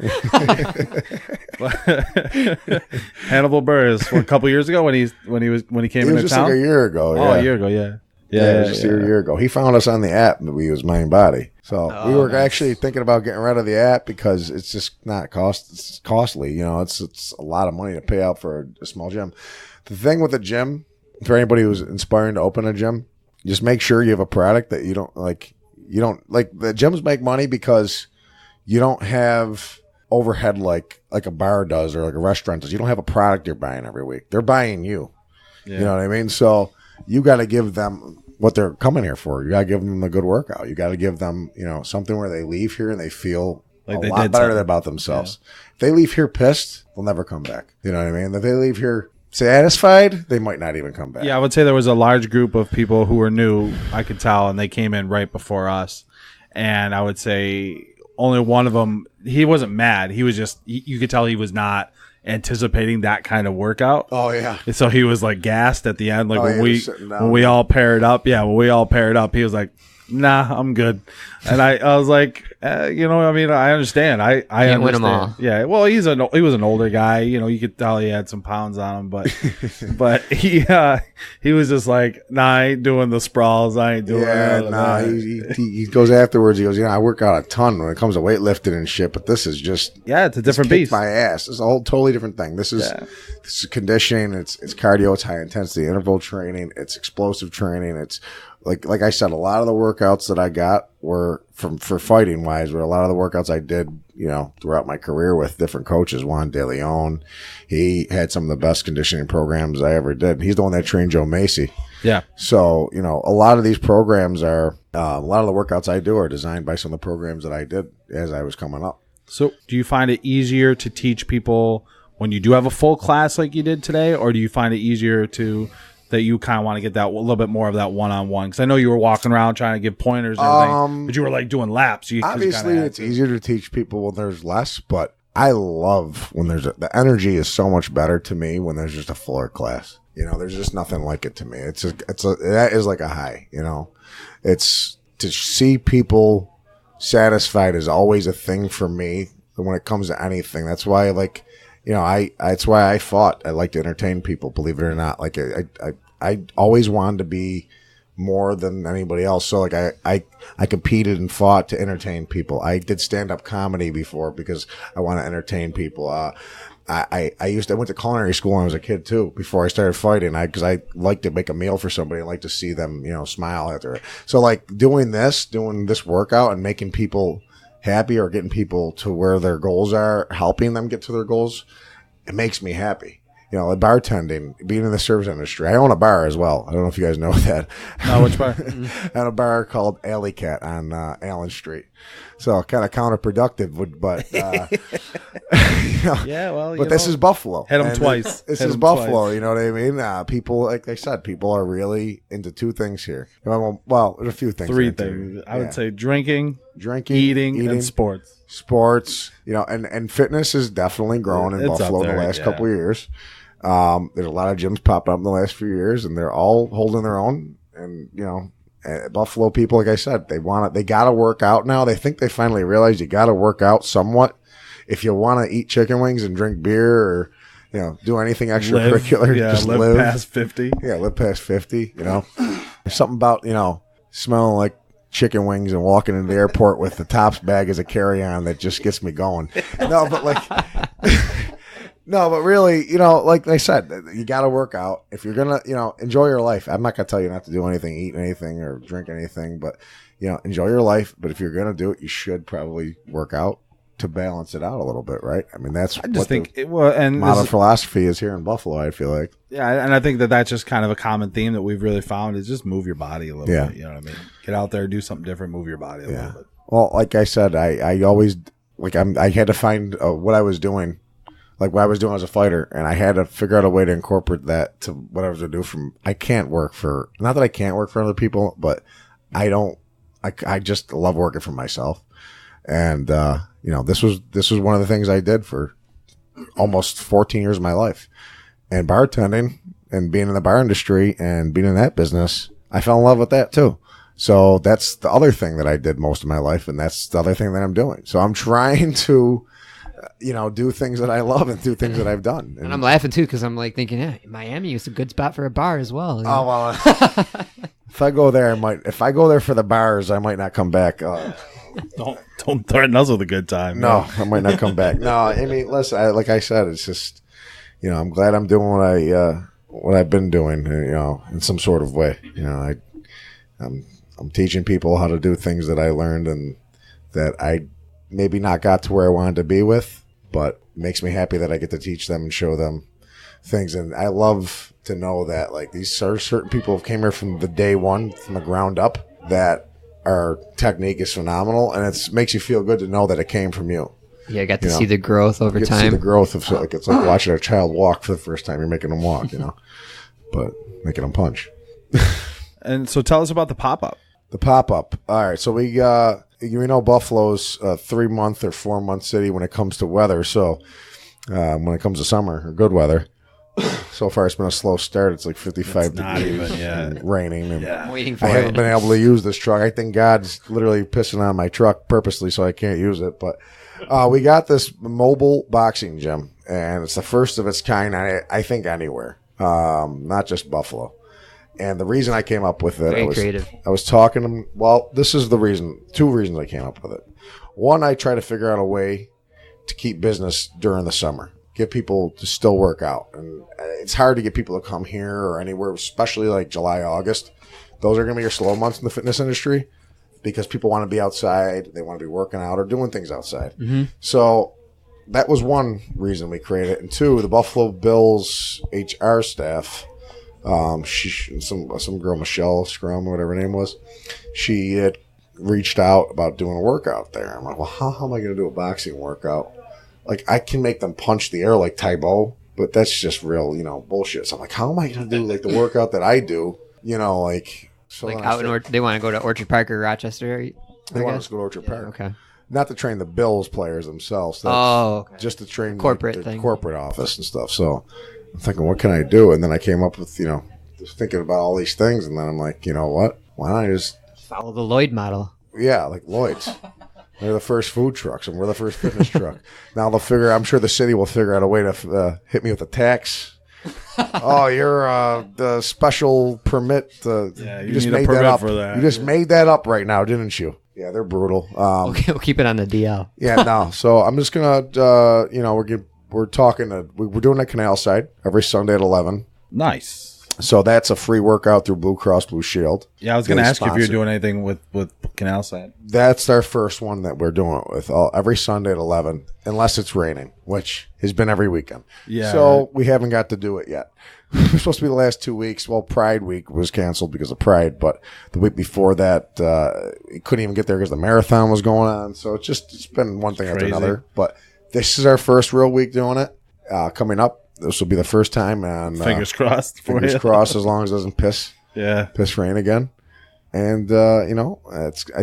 Hannibal Buress, a couple years ago when he came It was into just town. like a year ago. Oh, Yeah. a year ago, yeah. Yeah, it was just a year ago. He found us on the app that we use Mind Body. So we were actually thinking about getting rid of the app because it's just not it's costly. It's a lot of money to pay out for a small gym. The thing with a gym, for anybody who's inspiring to open a gym, just make sure you have a product that you don't like. The gyms make money because you don't have overhead like a bar does or like a restaurant does. You don't have a product you're buying every week. They're buying you. Yeah. You know what I mean? So you got to give them what they're coming here for. You got to give them a good workout. You got to give them, something where they leave here and they feel Like a they lot did better something. about themselves. If they leave here pissed, they'll never come back. You know what I mean? If they leave here satisfied, they might not even come back. Yeah, I would say there was a large group of people who were new, I could tell, and they came in right before us. And I would say only one of them, he wasn't mad. He was just, you could tell he was not anticipating that kind of workout. Oh, yeah. And so he was like gassed at the end. Like Oh, when yeah, we just sitting down. when we all paired up. Yeah, when we all paired up, he was like, "Nah, I'm good." And I was like, I understand. I Can't understand. win 'em all. Yeah. Well, he was an older guy. You could tell he had some pounds on him, but he was just like, "Nah, I ain't doing the sprawls. I ain't doing Yeah, that." nah, he goes afterwards. He goes, I work out a ton when it comes to weightlifting and shit, but this is just Yeah, it's a different kicked beast. my ass. It's a whole totally different thing. This is conditioning. It's cardio. It's high intensity interval training. It's explosive training. It's like I said, a lot of the workouts that I got were for fighting wise, were a lot of the workouts I did, throughout my career with different coaches. Juan De Leon, he had some of the best conditioning programs I ever did. He's the one that trained Joe Macy. Yeah. So, a lot of these programs are, a lot of the workouts I do are designed by some of the programs that I did as I was coming up. So do you find it easier to teach people when you do have a full class like you did today, or do you find it easier that you kind of want to get that a little bit more of that one-on-one? Because I know you were walking around trying to give pointers and everything, but you were like doing laps. Obviously, it's easier to teach people when there's less, but I love when the energy is so much better to me when there's just a fuller class. There's just nothing like it to me. That is like a high. It's to see people satisfied is always a thing for me when it comes to anything. That's why that's why I fought. I like to entertain people, believe it or not. Like I always wanted to be more than anybody else. So like I competed and fought to entertain people. I did stand-up comedy before because I want to entertain people. I went to culinary school when I was a kid too, before I started fighting. Because I like to make a meal for somebody and like to see them, smile after it. So like doing this workout and making people happy or getting people to where their goals are, helping them get to their goals, it makes me happy. Like bartending, being in the service industry. I own a bar as well. I don't know if you guys know that. No, which bar? I own a bar called Alley Cat on Allen Street. So kind of counterproductive, but yeah, well, but this is Buffalo. Hit them twice. This is Buffalo. Twice. You know what I mean? People, like I said, people are really into two things here. Well, there's a few things. Three things. I would say drinking, eating, and sports. Sports, and fitness has definitely grown in Buffalo in the last couple of years. There's a lot of gyms popping up in the last few years, and they're all holding their own. And Buffalo people, like I said, they got to work out now. They think they finally realize you got to work out somewhat if you want to eat chicken wings and drink beer or do anything extracurricular. Just live past 50. Yeah, live past 50. There's something about smelling like chicken wings and walking into the airport with the Tops bag as a carry-on that just gets me going. No, but really, like I said, you got to work out if you're gonna, enjoy your life. I'm not gonna tell you not to do anything, eat anything, or drink anything, but enjoy your life. But if you're gonna do it, you should probably work out to balance it out a little bit, right? I mean, that's modern philosophy is here in Buffalo. I feel like, yeah, and I think that's just kind of a common theme that we've really found is just move your body a little bit. You know what I mean? Get out there, do something different, move your body a little bit. Well, like I said, I always I had to find what I was doing. Like what I was doing as a fighter, and I had to figure out a way to incorporate that to what I was going to do. Not that I can't work for other people, but I just love working for myself. And, this was one of the things I did for almost 14 years of my life. And bartending and being in the bar industry and being in that business, I fell in love with that too. So that's the other thing that I did most of my life, and that's the other thing that I'm doing. So I'm trying to do things that I love and do things that I've done. And I'm laughing too because I'm like thinking, yeah, Miami is a good spot for a bar as well. Oh well, if I go there, If I go there for the bars, I might not come back. Don't threaten us with a good time. No, I might not come back. No, I mean, listen. Like I said, it's just I'm glad I'm doing what I've been doing. In some sort of way. I'm teaching people how to do things that I learned and that I maybe not got to where I wanted to be with, but makes me happy that I get to teach them and show them things. And I love to know that these are certain people who came here from the day one, from the ground up, that our technique is phenomenal, and it makes you feel good to know that it came from you. Yeah, I got to see the growth over time. See the growth of it's like watching a child walk for the first time. You're making them walk, but making them punch. And so, tell us about the pop-up. The pop-up. All right, so we Buffalo's a 3-month or 4-month city when it comes to weather. So when it comes to summer or good weather, so far it's been a slow start. It's like 55 degrees and raining. And I'm waiting for I haven't been able to use this truck. I think God's literally pissing on my truck purposely so I can't use it. But we got this mobile boxing gym, and it's the first of its kind, I think, anywhere, not just Buffalo. And the reason I came up with it, I was talking to him. Well, this is the reason. 2 reasons I came up with it. One, I try to figure out a way to keep business during the summer. get people to still work out. And it's hard to get people to come here or anywhere, especially like July, August. Those are going to be your slow months in the fitness industry because people want to be outside. They want to be working out or doing things outside. Mm-hmm. So that was one reason we created it. And two, the Buffalo Bills HR staff, some girl, Michelle Scrum, whatever her name was, she had reached out about doing a workout there. I'm like, well, how am I going to do a boxing workout? Like, I can make them punch the air like Tybo, but that's just real, bullshit. So I'm like, how am I going to do like the workout that I do? Like. So like out in they want to go to Orchard Park or Rochester? They want us to go to Orchard Park. Okay. Not to train the Bills players themselves. Okay. Just to train corporate the corporate office and stuff. So I'm thinking, what can I do? And then I came up with, just thinking about all these things. And then I'm like, you know what? Why don't I just follow the Lloyd model? Yeah, like Lloyd's. They're the first food trucks, and we're the first fitness truck. Now I'm sure the city will figure out a way to hit me with a tax. Oh, you're the special permit. You just made that up. For that. You just made that up right now, didn't you? Yeah, they're brutal. Okay, we'll keep it on the DL. Yeah, no. So I'm just gonna, we're talking. We're doing a Canal Side every Sunday at 11. Nice. So that's a free workout through Blue Cross Blue Shield. Yeah, I was going to ask you if you're doing anything with Canal Side. That's our first one that we're doing it with every Sunday at 11, unless it's raining, which has been every weekend. Yeah. So we haven't got to do it yet. We're supposed to be the last 2 weeks. Well, Pride Week was canceled because of Pride, but the week before that, it couldn't even get there because the marathon was going on. So it's been one thing after another. But this is our first real week doing it. Coming up. This will be the first time, and fingers crossed. Fingers crossed, as long as it doesn't piss rain again. And I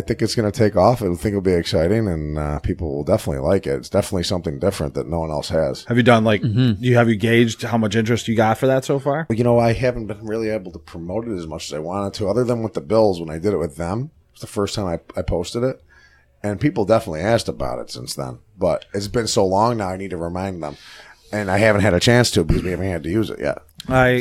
think it's going to take off. I think it'll be exciting, and people will definitely like it. It's definitely something different that no one else has. Have you done have you gauged how much interest you got for that so far? I haven't been really able to promote it as much as I wanted to, other than with the Bills when I did it with them. It was the first time I posted it, and people definitely asked about it since then. But it's been so long now, I need to remind them. And I haven't had a chance to because we haven't had to use it yet.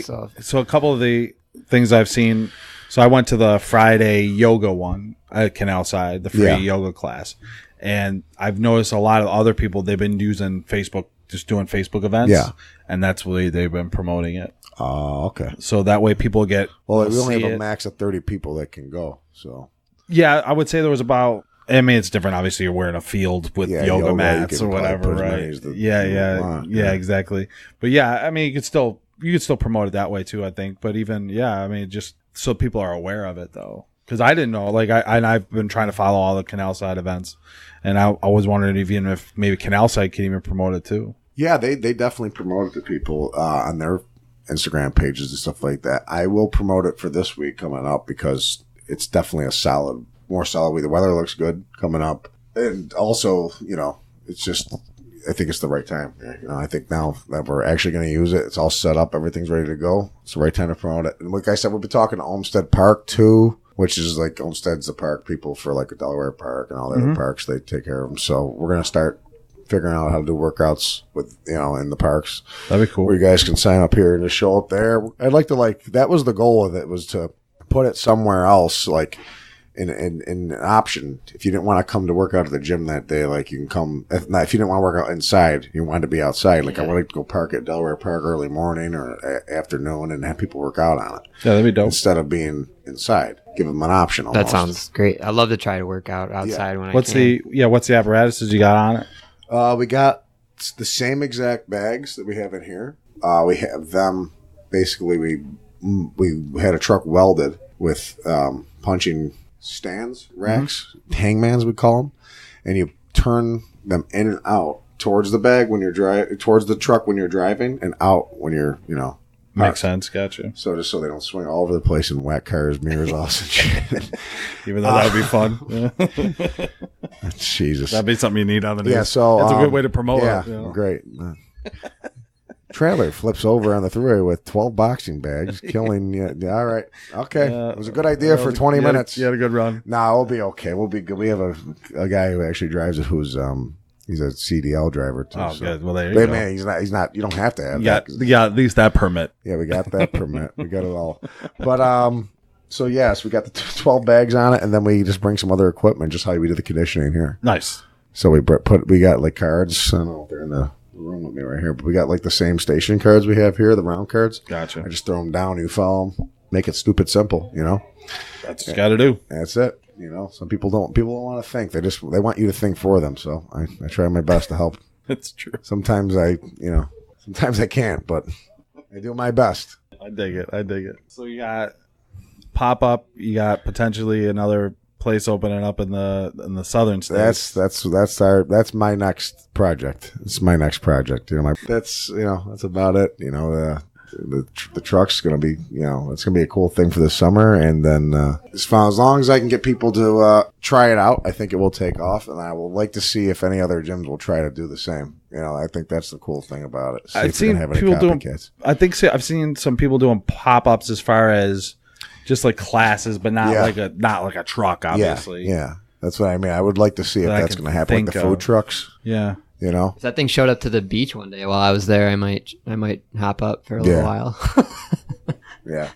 So a couple of the things I've seen. So I went to the Friday yoga one at Canal Side, the free yoga class. And I've noticed a lot of other people, they've been using Facebook, just doing Facebook events. Yeah. And that's the way they've been promoting it. Oh, okay. So that way people get. Well, we only have a max of 30 people that can go. So. Yeah, I would say there was about. I mean, it's different. Obviously, you're wearing a field with yoga mats or whatever, right? Yeah, exactly. But yeah, I mean, you could still promote it that way too, I think. But even, just so people are aware of it though, because I didn't know. Like, I've been trying to follow all the Canal Side events, and I was wondering if maybe Canal Side can even promote it too. Yeah, they definitely promote it to people on their Instagram pages and stuff like that. I will promote it for this week coming up because it's definitely more solid way. The weather looks good coming up. And also, it's just, I think it's the right time. I think now that we're actually going to use it, it's all set up. Everything's ready to go. It's the right time to promote it. And like I said, we'll be talking to Olmsted Park too, which is like Olmsted's the park people for like a Delaware Park and all the other parks. They take care of them. So we're going to start figuring out how to do workouts with, in the parks. That'd be cool. Where you guys can sign up here and just show up there. I'd like to that was the goal of it, was to put it somewhere else, like, in an option. If you didn't want to come to work out at the gym that day, like, you can come. If you didn't want to work out inside, you wanted to be outside. Like, I wanted to go park at Delaware Park early morning or afternoon and have people work out on it. Yeah, that'd be dope. Instead of being inside, give them an option. Almost. That sounds great. I love to try to work out outside when what's I can. What's the apparatuses you got on it? We got the same exact bags that we have in here. We have them. Basically, we had a truck welded with punching stands, racks, hangmans we call them, and you turn them in and out towards the bag when you're towards the truck when you're driving, and out when you're Makes sense, gotcha. So just so they don't swing all over the place and whack cars, mirrors off and shit. Even though that would be fun. Jesus, that'd be something you need on the news. Yeah, so that's a good way to promote it. Great. Trailer flips over on the thruway with 12 boxing bags, killing you. Yeah, all right. Okay. It was a good idea for 20 minutes. You had a good run. No, we'll be okay. We'll be good. We have a guy who actually drives it who's he's a CDL driver too. Oh, so. Good. Well, there you go. Man, he's not, you don't have to have that. Yeah, at least that permit. Yeah, we got that permit. We got it all. But, so yes, we got the 12 bags on it, and then we just bring some other equipment, just how we do the conditioning here. Nice. So we got like cards. I don't know if they're in the room with me right here, but we got like the same station cards we have here, the round cards. Gotcha. I just throw them down, you follow them, make it stupid simple, you know? That's what you got to do. That's it. You know, some people don't want to think. They want you to think for them. So I try my best to help. That's true. Sometimes I can't, but I do my best. I dig it. So you got pop up. You got potentially another place opening up in the southern states. That's my next project. It's my next project. You know, that's about it. You know, the truck's gonna be, you know, it's gonna be a cool thing for the summer, and then as long as I can get people to try it out, I think it will take off, and I will like to see if any other gyms will try to do the same. You know, I think that's the cool thing about it. I've seen people doing. I've seen some people doing pop ups as far as just like classes, but not like a truck, obviously. Yeah, that's what I mean. I would like to see if that's going to happen, like the food trucks. Yeah. You know, if that thing showed up to the beach one day while I was there, I might hop up for a little while. Yeah,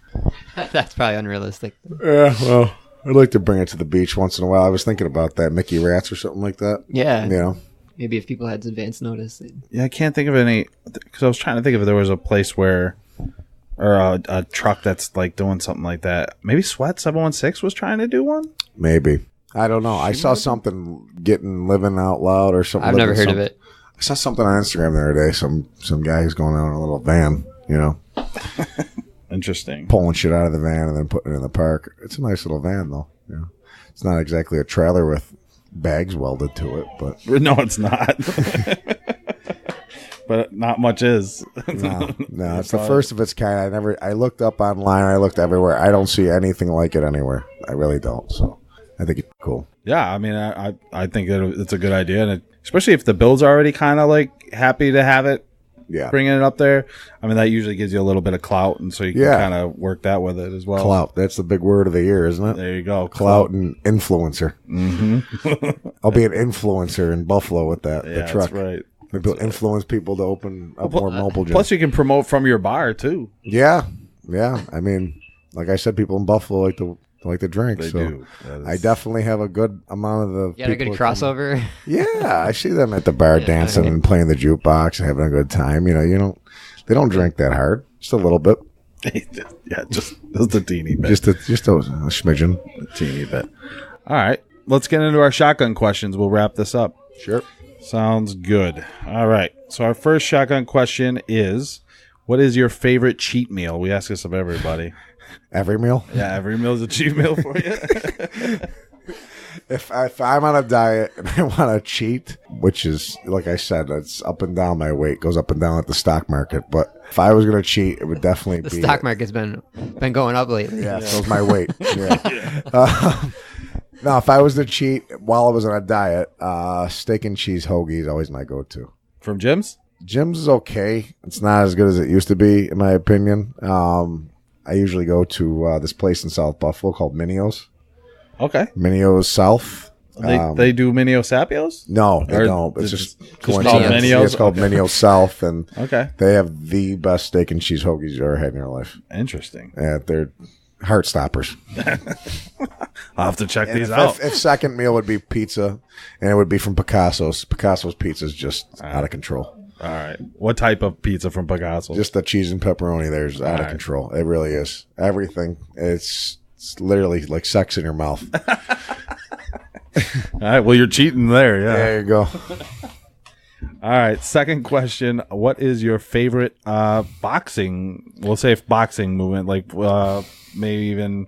that's probably unrealistic. Yeah, well, I'd like to bring it to the beach once in a while. I was thinking about that, Mickey Rats or something like that. Yeah, you know, maybe if people had advance notice. Yeah, I can't think of any, because I was trying to think if there was a place where, or a truck that's like doing something like that. Maybe Sweat 716 was trying to do one. Maybe. I don't know. I saw something living out loud or something. I've never heard of it. I saw something on Instagram the other day. Some guys going out in a little van, you know. Interesting. Pulling shit out of the van and then putting it in the park. It's a nice little van though. You know. It's not exactly a trailer with bags welded to it, but no, it's not. But not much is. No, it's the first of its kind. I looked up online. I looked everywhere. I don't see anything like it anywhere. I really don't. So. I think it's cool. Yeah, I mean, I think that it's a good idea, and especially if the build's already kind of like happy to have it, bringing it up there. I mean, that usually gives you a little bit of clout, and so you can kind of work that with it as well. Clout, that's the big word of the year, isn't it? There you go, clout and influencer. Mm-hmm. I'll be an influencer in Buffalo with that. The truck, that's right. Maybe influence people to open up more mobile gyms. Plus, you can promote from your bar too. Yeah. I mean, like I said, people in Buffalo like to drink. They do. I definitely have a good amount of the. You had a good crossover. Yeah, I see them at the bar dancing and playing the jukebox and having a good time. You know, they don't drink that hard. Just a little bit. Yeah, just a teeny bit. Just a smidgen. A teeny bit. All right, let's get into our shotgun questions. We'll wrap this up. Sure. Sounds good. All right. So our first shotgun question is, what is your favorite cheat meal? We ask this of everybody. Every meal? Yeah, every meal is a cheat meal for you. If I'm on a diet and I want to cheat, which is, like I said, it's up and down my weight, goes up and down at the stock market. But if I was going to cheat, it would definitely be... The stock market's been going up lately. Yeah, so's my weight. Yeah. No, if I was to cheat while I was on a diet, steak and cheese hoagie is always my go-to. From Jim's? Jim's is okay. It's not as good as it used to be, in my opinion. I usually go to this place in South Buffalo called Minio's. Okay. Minio's South. They do Minio Sapios? No, they don't. It's just called Minio's? It's called Minio's South, and okay, they have the best steak and cheese hoagies you've ever had in your life. Interesting. Yeah, they're heart stoppers. I'll have to check these out. If second meal would be pizza, and it would be from Picasso's. Picasso's pizza is just out of control. All right. What type of pizza from Picasso's? Just the cheese and pepperoni there's out of control. It really is. Everything. It's literally like sex in your mouth. All right. Well, you're cheating there. Yeah. There you go. All right. Second question. What is your favorite boxing, we'll say boxing movement, like maybe even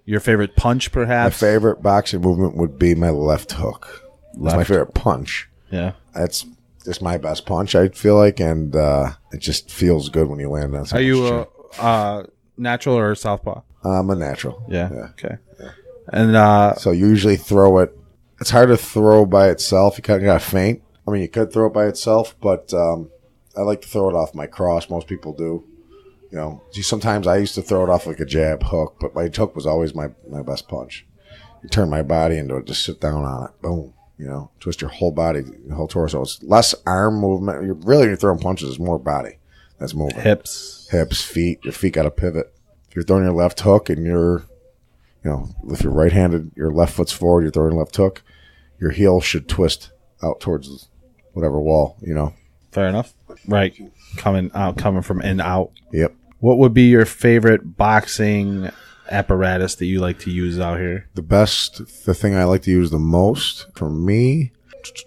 your favorite punch perhaps? My favorite boxing movement would be my left hook. That's my favorite punch. Yeah. That's just my best punch, I feel like, and it just feels good when you land on something. Are you a natural or southpaw? I'm a natural. Yeah. Okay. Yeah. And so you usually throw it. It's hard to throw by itself. You kind of got to feint. I mean, you could throw it by itself, but I like to throw it off my cross. Most people do. You know, sometimes I used to throw it off like a jab hook, but my hook was always my best punch. You turn my body into it, just sit down on it. Boom. You know, twist your whole body, your whole torso. It's less arm movement. When you're throwing punches, it's more body that's moving. Hips, feet. Your feet got to pivot. If you're throwing your left hook and if you're right-handed, your left foot's forward, you're throwing left hook, your heel should twist out towards whatever wall, you know. Fair enough. Right. Coming from in out. Yep. What would be your favorite boxing apparatus that you like to use out here? The thing I like to use the most for me,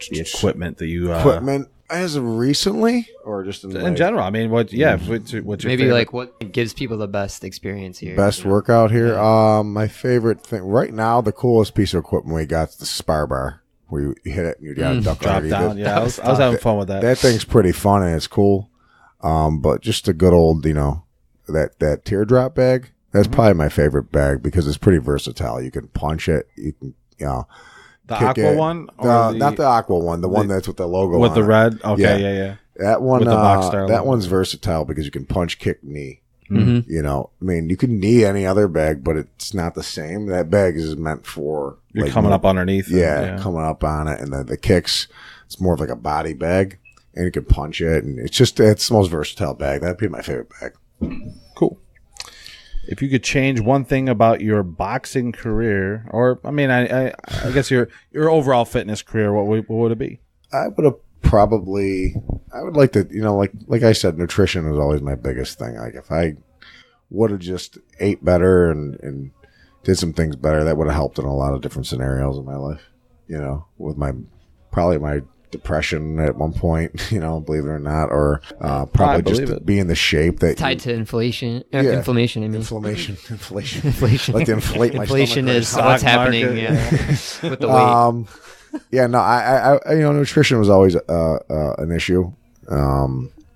the equipment that you equipment as of recently, or just in general. I mean, what's your maybe favorite? like what gives people the best experience here? Best workout here. My favorite thing right now, the coolest piece of equipment we got is the spar bar. Where you hit it and you got to duck drop down. Yeah, I was having fun with that. That thing's pretty fun and it's cool. But just a good old, that teardrop bag. That's probably my favorite bag because it's pretty versatile. You can punch it. You can, the aqua one? Not the aqua one. The one that's with the logo with on the it. red? Okay, yeah. That one, with the Boxstar that logo. one's versatile because you can punch, kick, knee. Mm-hmm. You can knee any other bag, but it's not the same. That bag is meant for you're coming up underneath. Coming up on it, and the kicks. It's more of like a body bag, and you can punch it, and it's the most versatile bag. That'd be my favorite bag. Cool. If you could change one thing about your boxing career, or I guess your overall fitness career, what would it be? I would like to, like I said, nutrition is always my biggest thing. Like if I would have just ate better and did some things better, that would have helped in a lot of different scenarios in my life. With my depression at one point, believe it or not, or probably just to be in the shape that tied to inflation, Yeah. inflammation. I mean, inflation. inflation. Like to inflate my Inflation stomach. is what's happening with the weight. Yeah, no, I nutrition was always an issue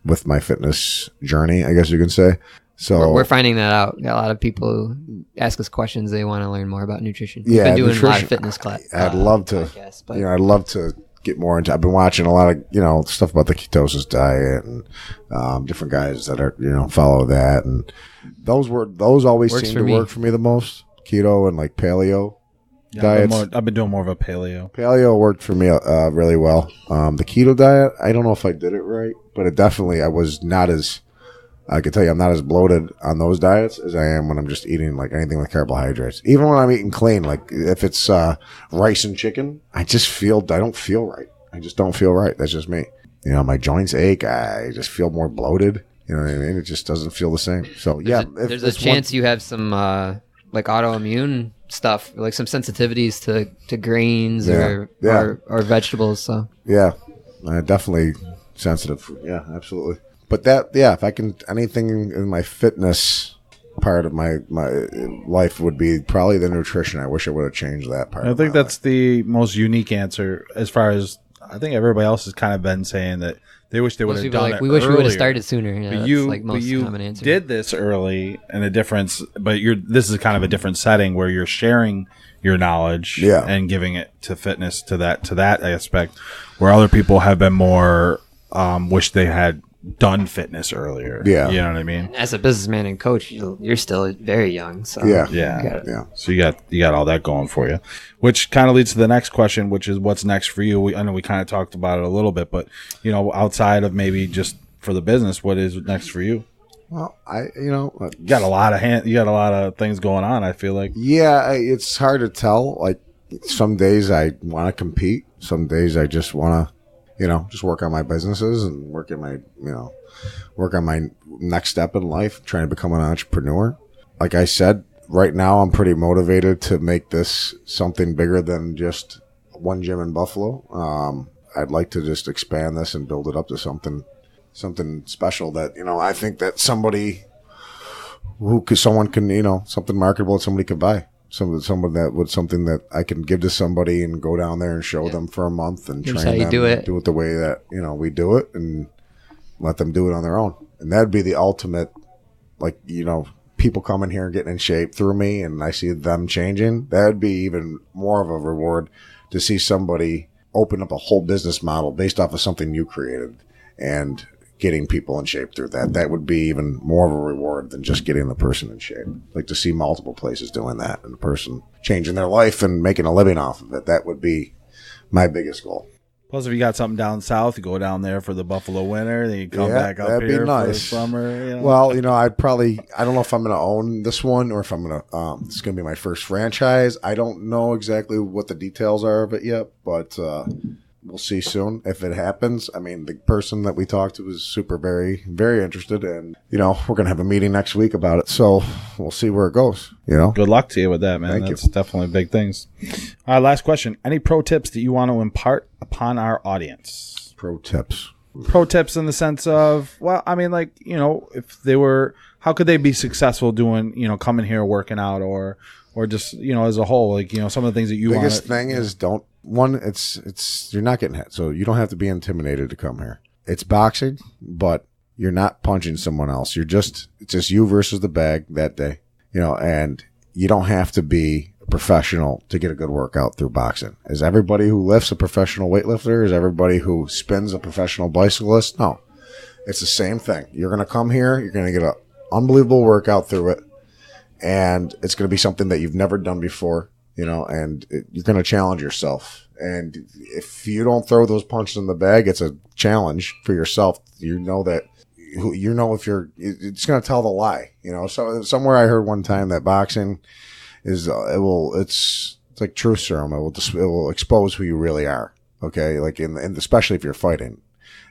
with my fitness journey, I guess you can say. So We're finding that out. Got a lot of people who ask us questions. They want to learn more about nutrition. We've Yeah, been doing a lot nutrition. of fitness class. I'd love to, podcasts, but I'd love to get more into. I've been watching a lot of, stuff about the ketosis diet and different guys that are, follow that, and those always Works seem for to me. work for me the most. Keto and like paleo diets. I've been doing more of a paleo. Paleo worked for me really well. The keto diet, I don't know if I did it right, but I was not as. I can tell you I'm not as bloated on those diets as I am when I'm just eating like anything with carbohydrates. Even when I'm eating clean, like if it's rice and chicken, I don't feel right. I just don't feel right. That's just me. My joints ache. I just feel more bloated. You know what I mean? It just doesn't feel the same. So yeah, there's a chance you have some like autoimmune stuff, like some sensitivities to grains or vegetables. So yeah, definitely sensitive. Yeah, absolutely. But if I can, anything in my fitness part of my life would be probably the nutrition. I wish I would have changed that part. I think that's the most unique answer as far as I think everybody else has kind of been saying that they wish they would have done it. We wish we would have earlier. started sooner. Yeah, But that's like most common answer. did this early, and a difference. But this is kind of a different setting where you're sharing your knowledge and giving it to fitness to that aspect, where other people have been more wish they had done fitness earlier. Yeah, you know what I mean. As a businessman and coach, you're still very young. So yeah. So you got all that going for you, which kind of leads to the next question, which is what's next for you. I know we kind of talked about it a little bit, but outside of maybe just for the business, what is next for you? Well, you got a lot of things going on. I feel like it's hard to tell. Like some days I want to compete, some days I just want to. Just work on my businesses and work on my next step in life, trying to become an entrepreneur. Like I said, right now I'm pretty motivated to make this something bigger than just one gym in Buffalo. I'd like to just expand this and build it up to something special that, I think that somebody someone can, something marketable that somebody could buy. Something that I can give to somebody and go down there and show them for a month and Here's train how you them, do it. do it the way that we do it, and let them do it on their own. And that'd be the ultimate, like people coming here and getting in shape through me, and I see them changing. That'd be even more of a reward to see somebody open up a whole business model based off of something you created and getting people in shape through that. That would be even more of a reward than just getting the person in shape. Like to see multiple places doing that and the person changing their life and making a living off of it. That would be my biggest goal. Plus, if you got something down south, you go down there for the Buffalo winter, then you come back up that'd here be nice. for the summer. Well, I don't know if I'm going to own this one or if I'm going to, it's going to be my first franchise. I don't know exactly what the details are of it yet, but we'll see soon if it happens. I mean, the person that we talked to was very, very interested, and we're going to have a meeting next week about it. So we'll see where it goes. Good luck to you with that, man. That's definitely big things. All right, last question. Any pro tips that you want to impart upon our audience? Pro tips in the sense of, well, I mean, like, if they were, how could they be successful doing, coming here, working out, or just, as a whole, like, some of the things that you want. Biggest thing is it's you're not getting hit, so you don't have to be intimidated to come here. It's boxing, but you're not punching someone else. It's just you versus the bag that day, and you don't have to be a professional to get a good workout through boxing. Is everybody who lifts a professional weightlifter? Is everybody who spins a professional bicyclist? No, it's the same thing. You're going to come here, you're going to get an unbelievable workout through it, and it's going to be something that you've never done before, and you're going to challenge yourself. And if you don't throw those punches in the bag, it's a challenge for yourself. That if it's going to tell the lie, So somewhere I heard one time that boxing is, it's like truth serum. It will expose who you really are. Okay. Like especially if you're fighting,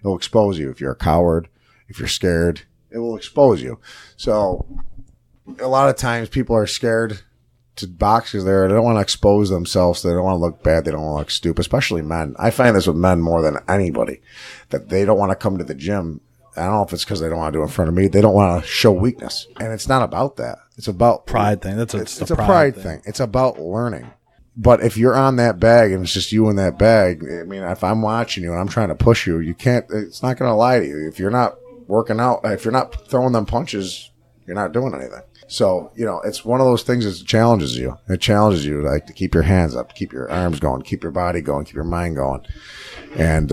it will expose you. If you're a coward, if you're scared, it will expose you. So a lot of times people are scared to box because they don't want to expose themselves. They don't want to look bad. They don't want to look stupid, especially men. I find this with men more than anybody, that they don't want to come to the gym. I don't know if it's because they don't want to do it in front of me. They don't want to show weakness. And it's not about that. It's about pride thing. It's a pride thing. It's about learning. But if you're on that bag and it's just you in that bag, I mean, if I'm watching you and I'm trying to push you, it's not going to lie to you. If you're not working out, if you're not throwing them punches, you're not doing anything. So, it's one of those things that challenges you. It challenges you to keep your hands up, keep your arms going, keep your body going, keep your mind going. And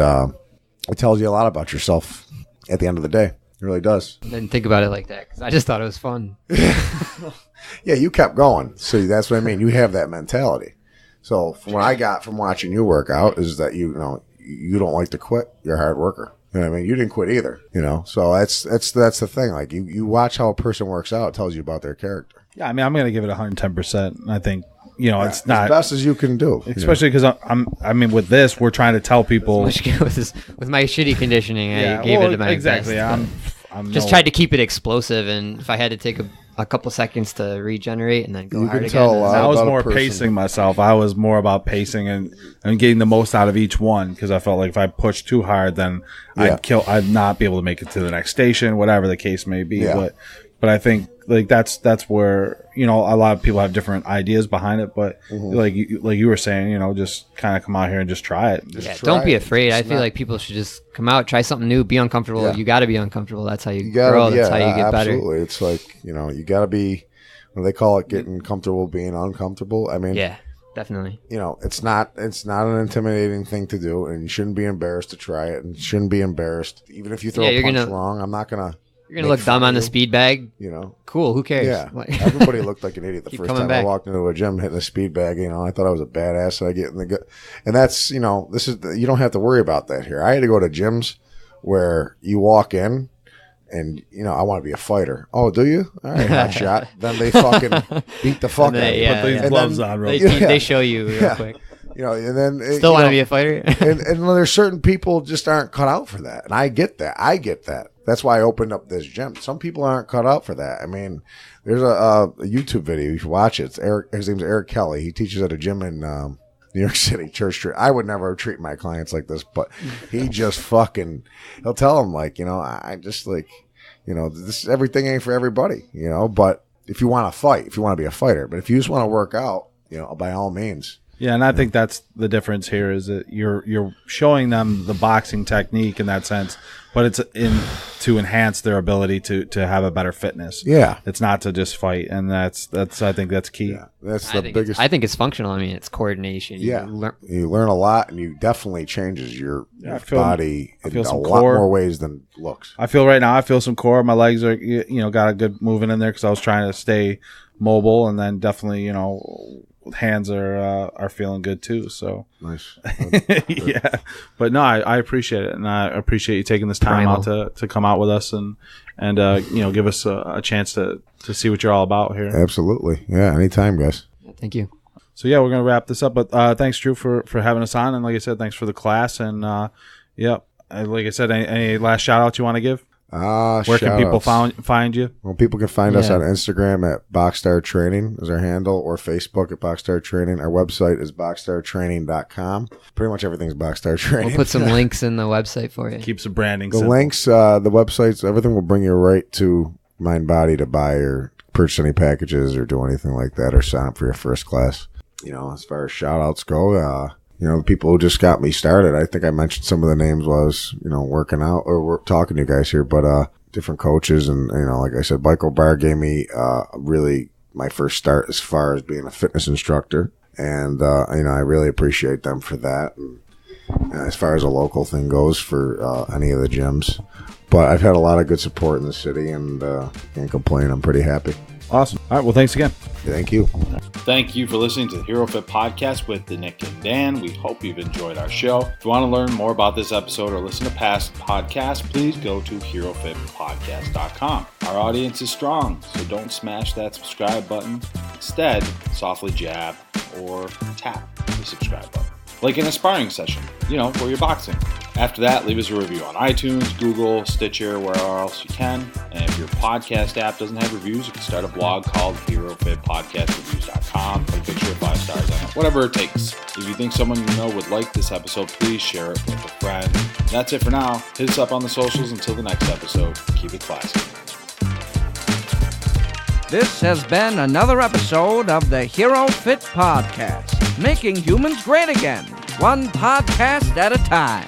it tells you a lot about yourself at the end of the day. It really does. I didn't think about it like that because I just thought it was fun. Yeah, you kept going. So that's what I mean. You have that mentality. So from what I got from watching you work out is that you don't like to quit. You're a hard worker. You know what I mean? You didn't quit either, So that's the thing. Like you watch how a person works out, it tells you about their character. Yeah, I mean, I'm going to give it 110%. I think, it's not as best as you can do. Especially because I mean, with this, we're trying to tell people with my shitty conditioning, I gave it to my exactly. best. I'm just tried to keep it explosive, and if I had to take a couple seconds to regenerate and then go hard again. I was more pacing myself. I was more about pacing and getting the most out of each one, because I felt like if I pushed too hard, then I'd not be able to make it to the next station, whatever the case may be. Yeah. But I think like that's where a lot of people have different ideas behind it. But like you were saying, just kind of come out here and just try it. Don't be afraid. I feel like people should just come out, try something new, be uncomfortable. Yeah. You got to be uncomfortable. That's how you grow. That's how you get better. Absolutely. It's like you got to be. They call it getting comfortable being uncomfortable. I mean, yeah, definitely. It's not an intimidating thing to do, and you shouldn't be embarrassed to try it, and you shouldn't be embarrassed even if you throw a punch wrong. I'm not gonna. You're going to look dumb on the speed bag. Cool. Who cares? Yeah. Everybody looked like an idiot the first time I walked into a gym hitting a speed bag. I thought I was a badass. So I get in the and that's, you don't have to worry about that here. I had to go to gyms where you walk in and, I want to be a fighter. Oh, do you? All right, hot shot. Then they fucking beat the fuck out of you. Put these gloves on real quick. They show you real quick. And then still want to be a fighter. and there's certain people just aren't cut out for that. And I get that. That's why I opened up this gym. Some people aren't cut out for that. I mean, there's a YouTube video. You should watch it. It's Eric. His name's Eric Kelly. He teaches at a gym in New York City, Church Street. I would never treat my clients like this, but he just he'll tell them I just this everything ain't for everybody, but if you want to fight, if you want to be a fighter, but if you just want to work out, by all means. Yeah, and I think that's the difference here is that you're showing them the boxing technique in that sense, but it's to enhance their ability to have a better fitness. Yeah, it's not to just fight, and that's I think that's key. Yeah, that's the biggest. I think it's functional. I mean, it's coordination. Yeah, you learn a lot, and you definitely changes your body in a lot more ways than looks. I feel right now. I feel some core. My legs are got a good movement in there because I was trying to stay mobile, and then definitely hands are feeling good too, so nice. Yeah, but no, I appreciate it, and I appreciate you taking this time out to come out with us and give us a chance to see what you're all about here. Absolutely, yeah, anytime, guys. Thank you. So yeah, we're gonna wrap this up. But thanks, Drew, for having us on, and like I said, thanks for the class. And like I said, any last shout outs you want to give? Where can people find you? Well, people can find us on Instagram at Boxstar Training is our handle, or Facebook at Boxstar Training. Our website is boxstartraining.com. Pretty much everything's Boxstar Training. We'll put some links in the website for you. Keeps the branding the simple. Links, the websites, everything will bring you right to MindBody to buy or purchase any packages or do anything like that, or sign up for your first class. As far as shout outs go, the people who just got me started, I think I mentioned some of the names while I was, working out or talking to you guys here, but different coaches. And, like I said, Michael Barr gave me really my first start as far as being a fitness instructor. And, I really appreciate them for that. And as far as a local thing goes for any of the gyms. But I've had a lot of good support in the city, and can't complain. I'm pretty happy. Awesome. All right. Well, thanks again. Thank you. Thank you for listening to the HeroFit Podcast with Nick and Dan. We hope you've enjoyed our show. If you want to learn more about this episode or listen to past podcasts, please go to HeroFitPodcast.com. Our audience is strong, so don't smash that subscribe button. Instead, softly jab or tap the subscribe button. Like an aspiring session, where you're boxing. After that, leave us a review on iTunes, Google, Stitcher, where else you can. And if your podcast app doesn't have reviews, you can start a blog called HeroFitPodcastReviews.com. Put a picture of 5 stars on it, whatever it takes. If you think someone you know would like this episode, please share it with a friend. That's it for now. Hit us up on the socials until the next episode. Keep it classy. This has been another episode of the HeroFit Podcast, making humans great again, one podcast at a time.